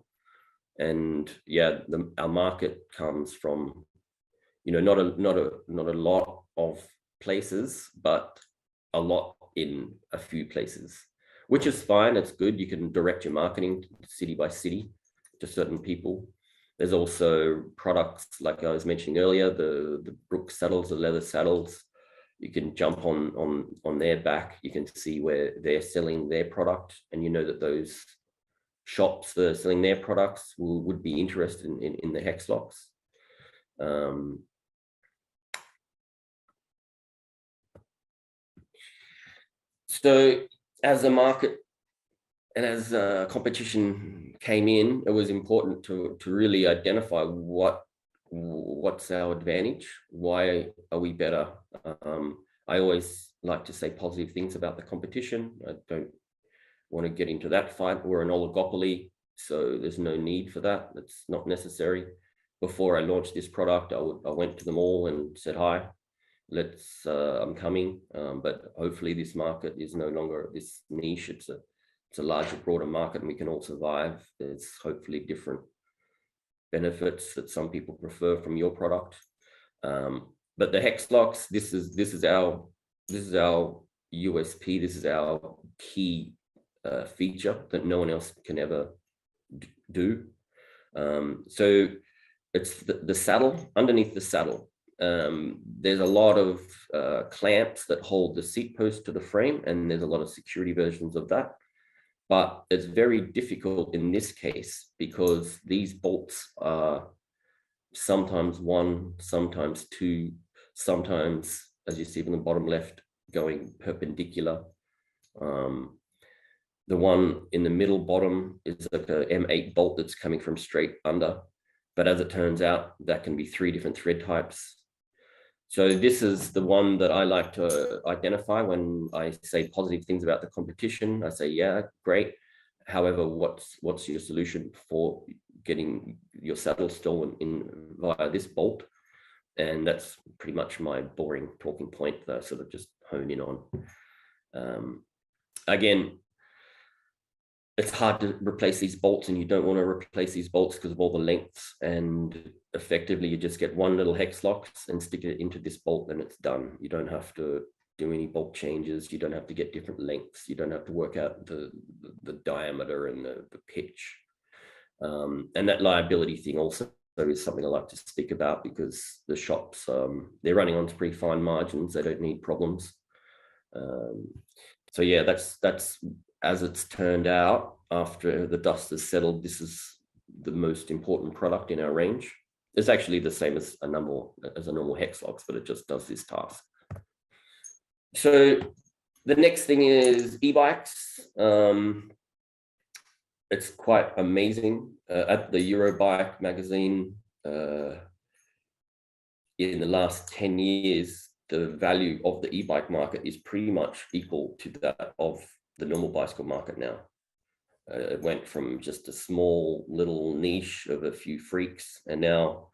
And yeah, our market comes from, not a lot of places, but a lot in a few places, which is fine. It's good. You can direct your marketing city by city to certain people. There's also products, like I was mentioning earlier, the Brook saddles, the leather saddles. You can jump on their back. You can see where they're selling their product, and that those shops that are selling their products would be interested in the Hexlox. So as the market and as competition came in, it was important to really identify what's our advantage. Why are we better? I always like to say positive things about the competition. I don't want to get into that fight. We're an oligopoly, so there's no need for that. That's not necessary. Before I launched this product, I went to them all and said, hi, I'm coming. But hopefully this market is no longer this niche. It's a larger, broader market, and we can all survive. There's hopefully different benefits that some people prefer from your product. But the Hexlox, this is our USP. This is our key feature that no one else can ever do. So it's the saddle. Underneath the saddle, there's a lot of clamps that hold the seat post to the frame, and there's a lot of security versions of that. But it's very difficult in this case because these bolts are sometimes one, sometimes two, sometimes, as you see from the bottom left, going perpendicular. The one in the middle bottom is like a M8 bolt that's coming from straight under. But as it turns out, that can be 3 different thread types. So this is the one that I like to identify when I say positive things about the competition. I say, yeah, great. However, what's your solution for getting your saddle stolen in via this bolt? And that's pretty much my boring talking point that I sort of just hone in on. Again, it's hard to replace these bolts, and you don't want to replace these bolts because of all the lengths, and effectively you just get one little Hexlox and stick it into this bolt and it's done. You don't have to do any bolt changes. You don't have to get different lengths. You don't have to work out the diameter and the pitch. And that liability thing also is something I like to speak about, because the shops, they're running on pretty fine margins. They don't need problems. So yeah, that's as it's turned out, after the dust has settled, this is the most important product in our range. It's actually the same as a normal Hexlox, but it just does this task. So the next thing is e-bikes. It's quite amazing. At the Eurobike magazine, in the last 10 years, the value of the e-bike market is pretty much equal to that of the normal bicycle market now. It went from just a small little niche of a few freaks, and now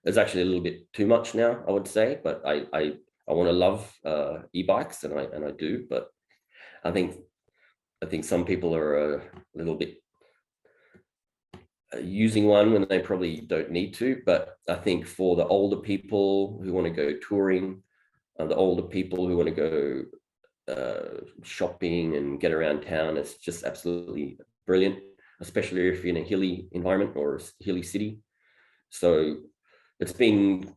It's actually a little bit too much now, I would say, but I want to love e-bikes, and I do, but I think some people are a little bit using one when they probably don't need to. But I think for the older people who want to go touring, the older people who want to go shopping and get around town, it's just absolutely brilliant, especially if you're in a hilly environment or a hilly city. So it's been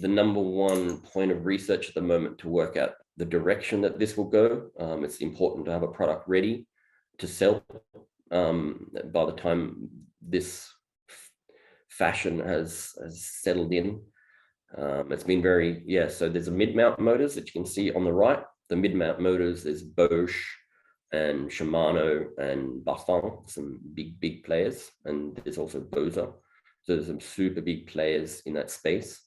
the @1 point of research at the moment to work out the direction that this will go. It's important to have a product ready to sell by the time this fashion has settled in. It's been very, so there's a mid-mount motors that you can see on the right. The mid-mount motors, there's Bosch and Shimano and Buffon, some big players, and there's also Boza. So there's some super big players in that space.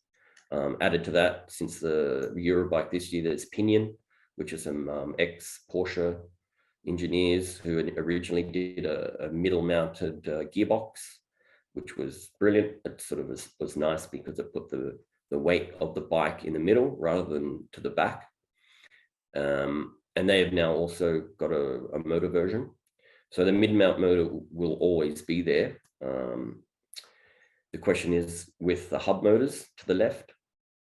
Added to that, since the Eurobike this year, there's Pinion, which is some ex-Porsche engineers who originally did a middle-mounted gearbox, which was brilliant. It sort of was nice because it put the weight of the bike in the middle rather than to the back. And they have now also got a motor version. So the mid-mount motor will always be there. The question is with the hub motors to the left,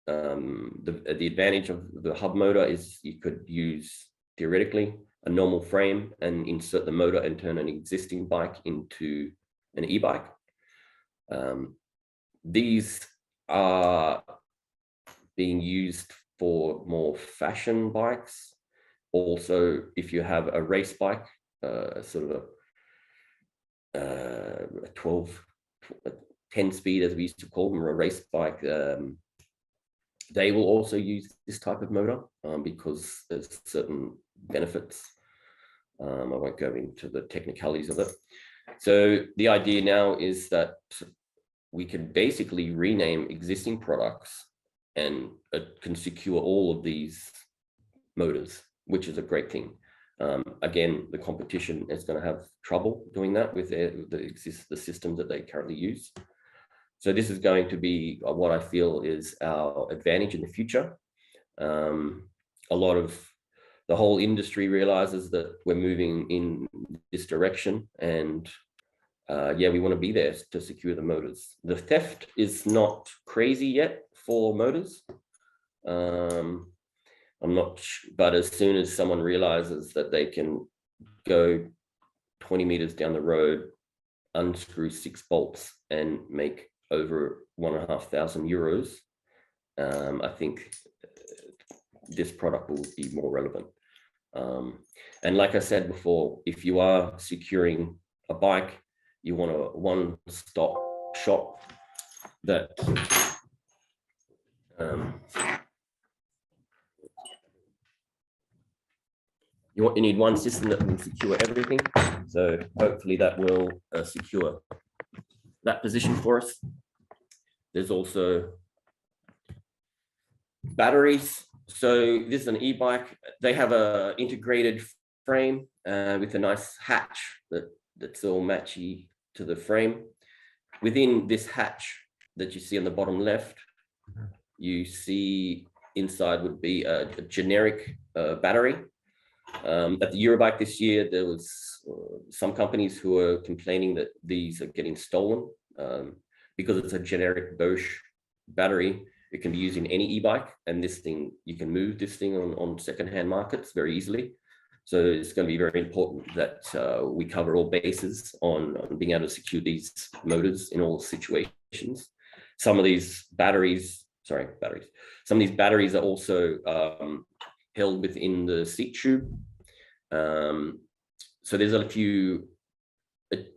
the advantage of the hub motor is you could use theoretically a normal frame and insert the motor and turn an existing bike into an e-bike. These are being used for more fashion bikes. Also, if you have a race bike, sort of a 10 speed, as we used to call them, or a race bike, they will also use this type of motor because there's certain benefits. I won't go into the technicalities of it. So the idea now is that we can basically rename existing products and it can secure all of these motors, which is a great thing. Again, the competition is going to have trouble doing that with the systems that they currently use. So this is going to be what I feel is our advantage in the future. A lot of the whole industry realizes that we're moving in this direction, and we want to be there to secure the motors. The theft is not crazy yet for motors. I'm not, but as soon as someone realizes that they can go 20 meters down the road, unscrew 6 bolts and make over €1,500, I think this product will be more relevant. And like I said before, if you are securing a bike, you want a one-stop shop that you need one system that will secure everything. So hopefully that will secure that position for us. There's also batteries. So this is an e-bike. They have a integrated frame with a nice hatch that's all matchy to the frame. Within this hatch that you see on the bottom left, you see inside would be a generic battery. At the Eurobike this year, there was some companies who were complaining that these are getting stolen because it's a generic Bosch battery. It can be used in any e-bike, and this thing, you can move this thing on secondhand markets very easily. So it's going to be very important that we cover all bases on being able to secure these motors in all situations. Some of these batteries are also held within the seat tube. So there's a few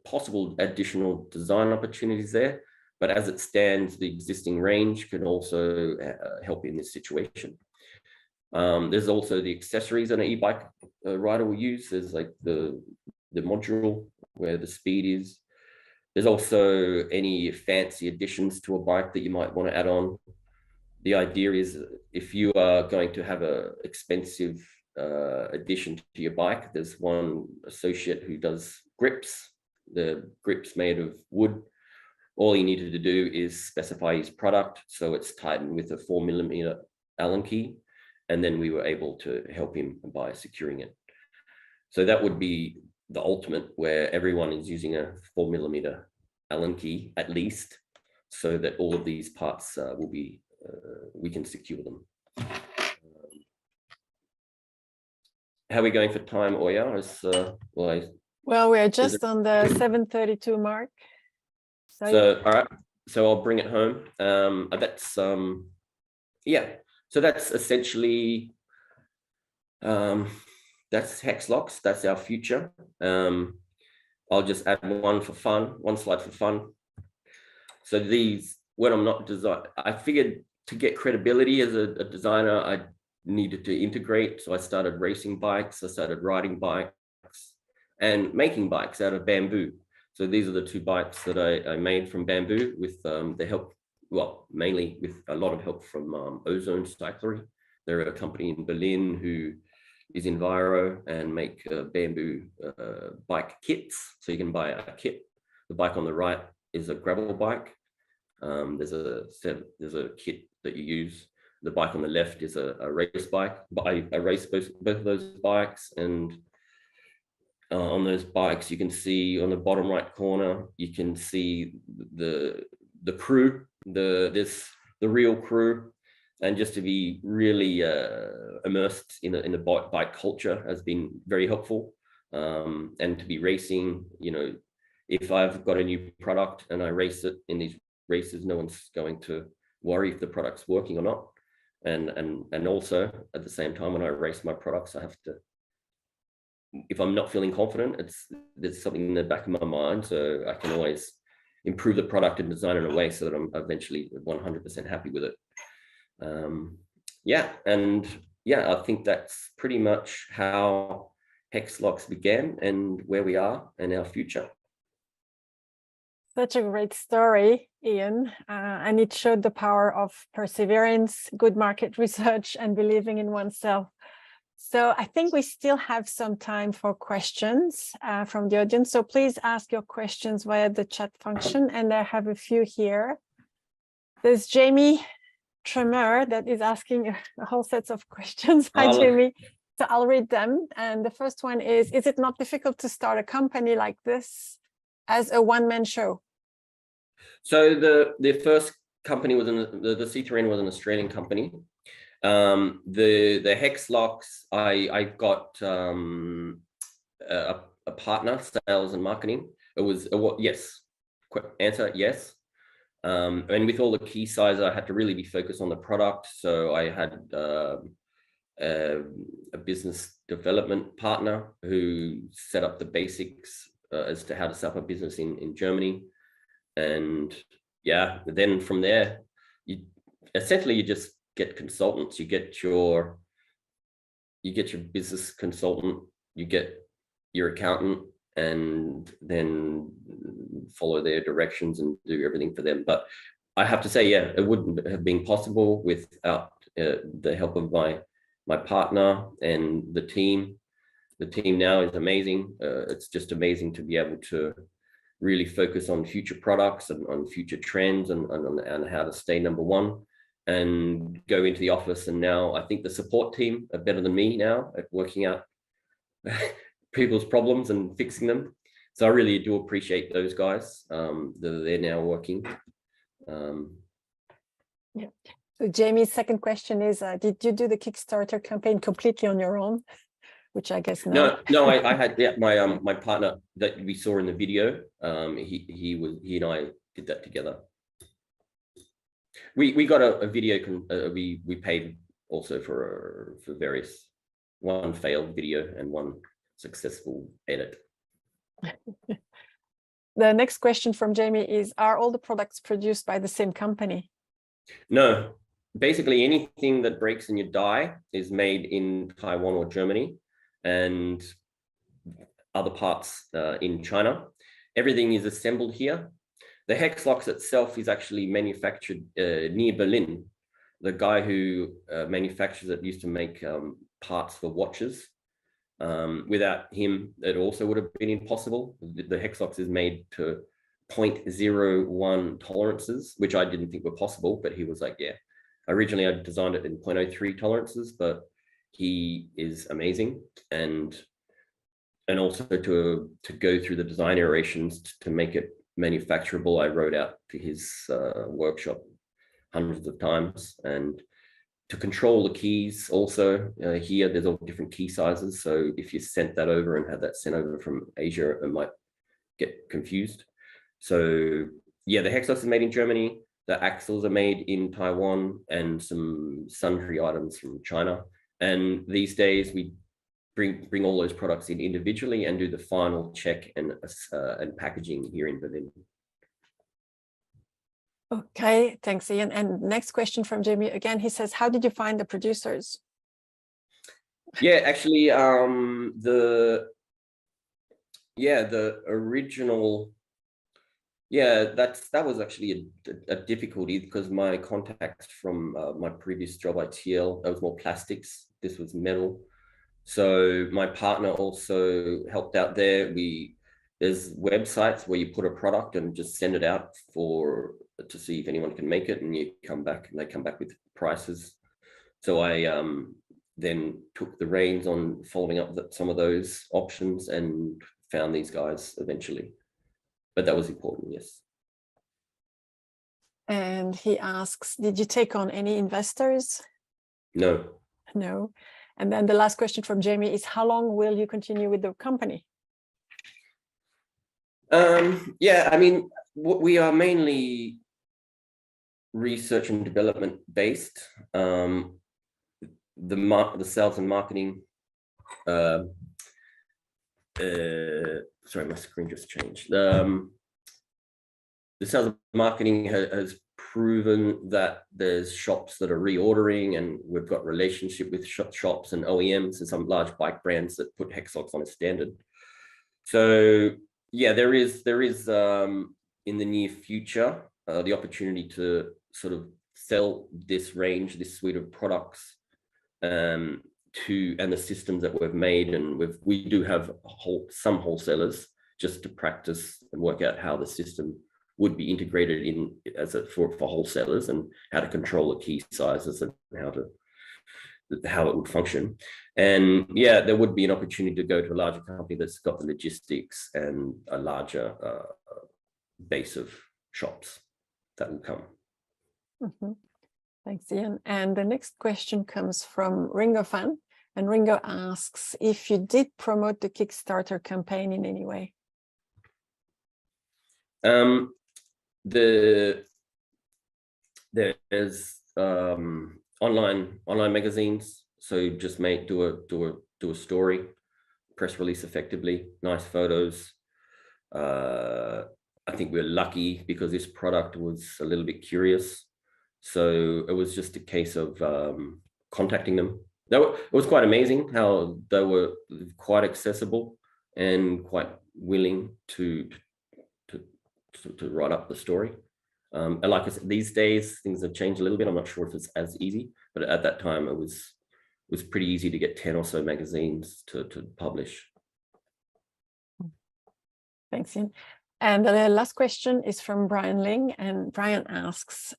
possible additional design opportunities there, but as it stands, the existing range can also help in this situation. There's also the accessories an e-bike rider will use. There's like the module where the speed is. There's also any fancy additions to a bike that you might want to add on. The idea is if you are going to have an expensive addition to your bike, there's one associate who does grips. The grips made of wood All he needed to do is specify his product, so it's tightened with a 4mm Allen key, and then we were able to help him by securing it. So that would be the ultimate, where everyone is using a 4mm Allen key at least, so that all of these parts will be, we can secure them. How are we going for time, Oya? Well, we are just on the 7:32 mark. So all right, so I'll bring it home. Yeah, so that's essentially that's Hexlox. That's our future. I'll just add one slide for fun. So these, when I'm not design, I figured to get credibility as a designer, I needed to integrate. So I started racing bikes, I started riding bikes and making bikes out of bamboo. So these are the two bikes that I made from bamboo with the help, well, mainly with a lot of help from Ozone Cyclery. They're a company in Berlin who is Enviro and make bamboo bike kits. So you can buy a kit. The bike on the right is a gravel bike. There's a kit that you use. The bike on the left is a race bike. But I race both of those bikes, and on those bikes you can see on the bottom right corner, you can see the crew, the real crew. And just to be really immersed in the bike culture has been very helpful. And to be racing, you know, if I've got a new product and I race it in these races, no one's going to worry if the product's working or not. And also at the same time, when I race my products, I have to, if I'm not feeling confident, there's something in the back of my mind, so I can always improve the product and design in a way so that I'm eventually 100% happy with it. I think that's pretty much how Hexlox began and where we are and our future. Such a great story, Ian, and it showed the power of perseverance, good market research, and believing in oneself. So I think we still have some time for questions from the audience. So please ask your questions via the chat function, and I have a few here. There's Jamie Tremor that is asking a whole set of questions. Hi, Jamie. So I'll read them. And the first one is it not difficult to start a company like this as a one-man show? So the first company was the C3N was an Australian company. The Hexlox, I got a partner, sales and marketing. It was yes. Quick answer, yes. And with all the key size, I had to really be focused on the product. So I had a business development partner who set up the basics as to how to set up a business in Germany. And yeah, then from there, you just get consultants. You get your business consultant, you get your accountant, and then follow their directions and do everything for them. But I have to say, yeah, it wouldn't have been possible without the help of my partner and the team. The team now is amazing. It's just amazing to be able to really focus on future products and on future trends and how to stay number one and go into the office. And now I think the support team are better than me now at working out people's problems and fixing them. So I really do appreciate those guys. They're now working. Yeah. So Jamie's second question is, did you do the Kickstarter campaign completely on your own? Which I guess no. No, I had my partner that we saw in the video. He and I did that together. We got a video. We paid also for various, one failed video and one successful edit. The next question from Jamie is, are all the products produced by the same company? No, basically anything that breaks in your die is made in Taiwan or Germany, and other parts in China. Everything is assembled here. The Hexlox itself is actually manufactured near Berlin. The guy who manufactures it used to make parts for watches. Without him, it also would have been impossible. The Hexlox is made to 0.01 tolerances, which I didn't think were possible, but he was like, yeah. Originally, I designed it in 0.03 tolerances, but he is amazing. And also to go through the design iterations to make it manufacturable, I wrote out to his workshop hundreds of times. And to control the keys also, here there's all different key sizes. So if you sent that over and had that sent over from Asia, it might get confused. So yeah, the Hexlox is made in Germany. The axles are made in Taiwan, and some sundry items from China. And these days we bring all those products in individually and do the final check and packaging here in Berlin. Okay, thanks, Ian. And next question from Jamie again. He says, how did you find the producers? Yeah, actually, the original, that was actually a difficulty, because my contacts from my previous job, ITL, that was more plastics. This was metal. So my partner also helped out there. There's websites where you put a product and just send it out to see if anyone can make it, and you come back and they come back with prices. So I then took the reins on following up some of those options and found these guys eventually. But that was important, yes. And he asks, did you take on any investors? No. No. And then the last question from Jamie is, how long will you continue with the company? Yeah, I mean, we are mainly research and development based. The sales and marketing, sorry, my screen just changed. The sales and marketing has proven that there's shops that are reordering, and we've got relationship with shops and OEMs and some large bike brands that put Hexlox on a standard. So yeah, there is in the near future the opportunity to sort of sell this range, this suite of products, and the systems that we've made, and we do have some wholesalers just to practice and work out how the system would be integrated in for wholesalers, and how to control the key sizes and how it would function. And yeah, there would be an opportunity to go to a larger company that's got the logistics and a larger base of shops that will come. Mm-hmm. Thanks, Ian. And the next question comes from Ringo Fan, and Ringo asks if you did promote the Kickstarter campaign in any way. There's online magazines, so just do a story, press release effectively, nice photos. I think we're lucky because this product was a little bit curious, so it was just a case of contacting them. It was quite amazing how they were quite accessible and quite willing to write up the story. And like I said, these days things have changed a little bit. I'm not sure if it's as easy, but at that time it was pretty easy to get 10 or so magazines to publish. Thanks, Ian. And the last question is from Brian Ling, and Brian asks,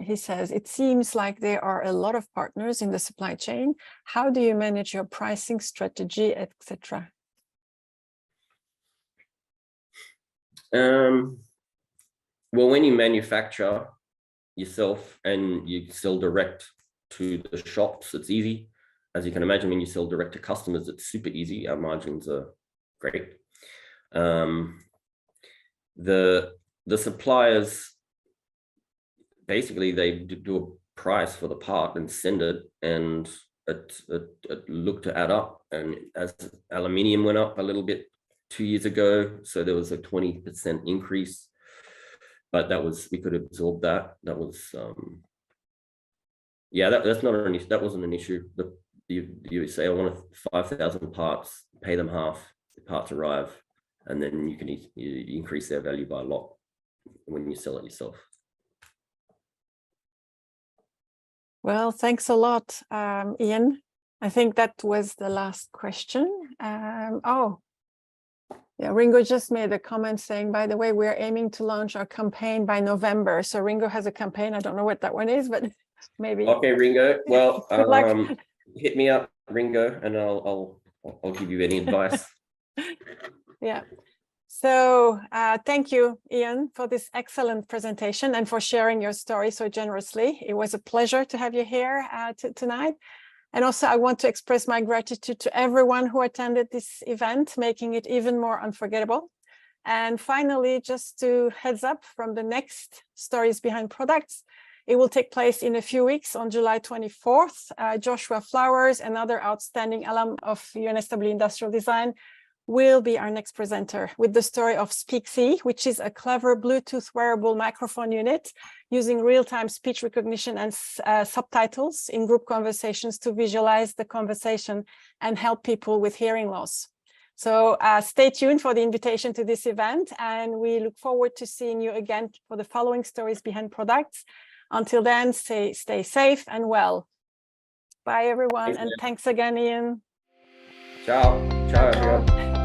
he says, it seems like there are a lot of partners in the supply chain. How do you manage your pricing strategy, etc.? Well, when you manufacture yourself and you sell direct to the shops, it's easy. As you can imagine, when you sell direct to customers, it's super easy. Our margins are great. The suppliers, basically, they do a price for the part and send it, and it looked to add up. And as aluminium went up a little bit 2 years ago, so there was a 20% increase, but we could absorb that. That was yeah, that's not an issue. That wasn't an issue. You say, I want 5,000 parts, pay them half, the parts arrive, and then you increase their value by a lot when you sell it yourself. Well, thanks a lot, Ian. I think that was the last question. Oh, Yeah, Ringo just made a comment saying, by the way, we're aiming to launch our campaign by November. So Ringo has a campaign. I don't know what that one is, but maybe. Okay, Ringo. Well, Good luck. hit me up, Ringo, and I'll give you any advice. Yeah. So thank you, Ian, for this excellent presentation and for sharing your story so generously. It was a pleasure to have you here tonight. And also, I want to express my gratitude to everyone who attended this event, making it even more unforgettable. And finally, just to heads up from the next Stories Behind Products, it will take place in a few weeks on July 24th. Joshua Flowers, another outstanding alum of UNSW Industrial Design, will be our next presenter with the story of SpeakC, which is a clever Bluetooth wearable microphone unit using real-time speech recognition and subtitles in group conversations to visualize the conversation and help people with hearing loss. So stay tuned for the invitation to this event, and we look forward to seeing you again for the following Stories Behind Products. Until then, stay safe and well. Bye, everyone, and thanks again, Ian. Ciao. Ciao, everyone.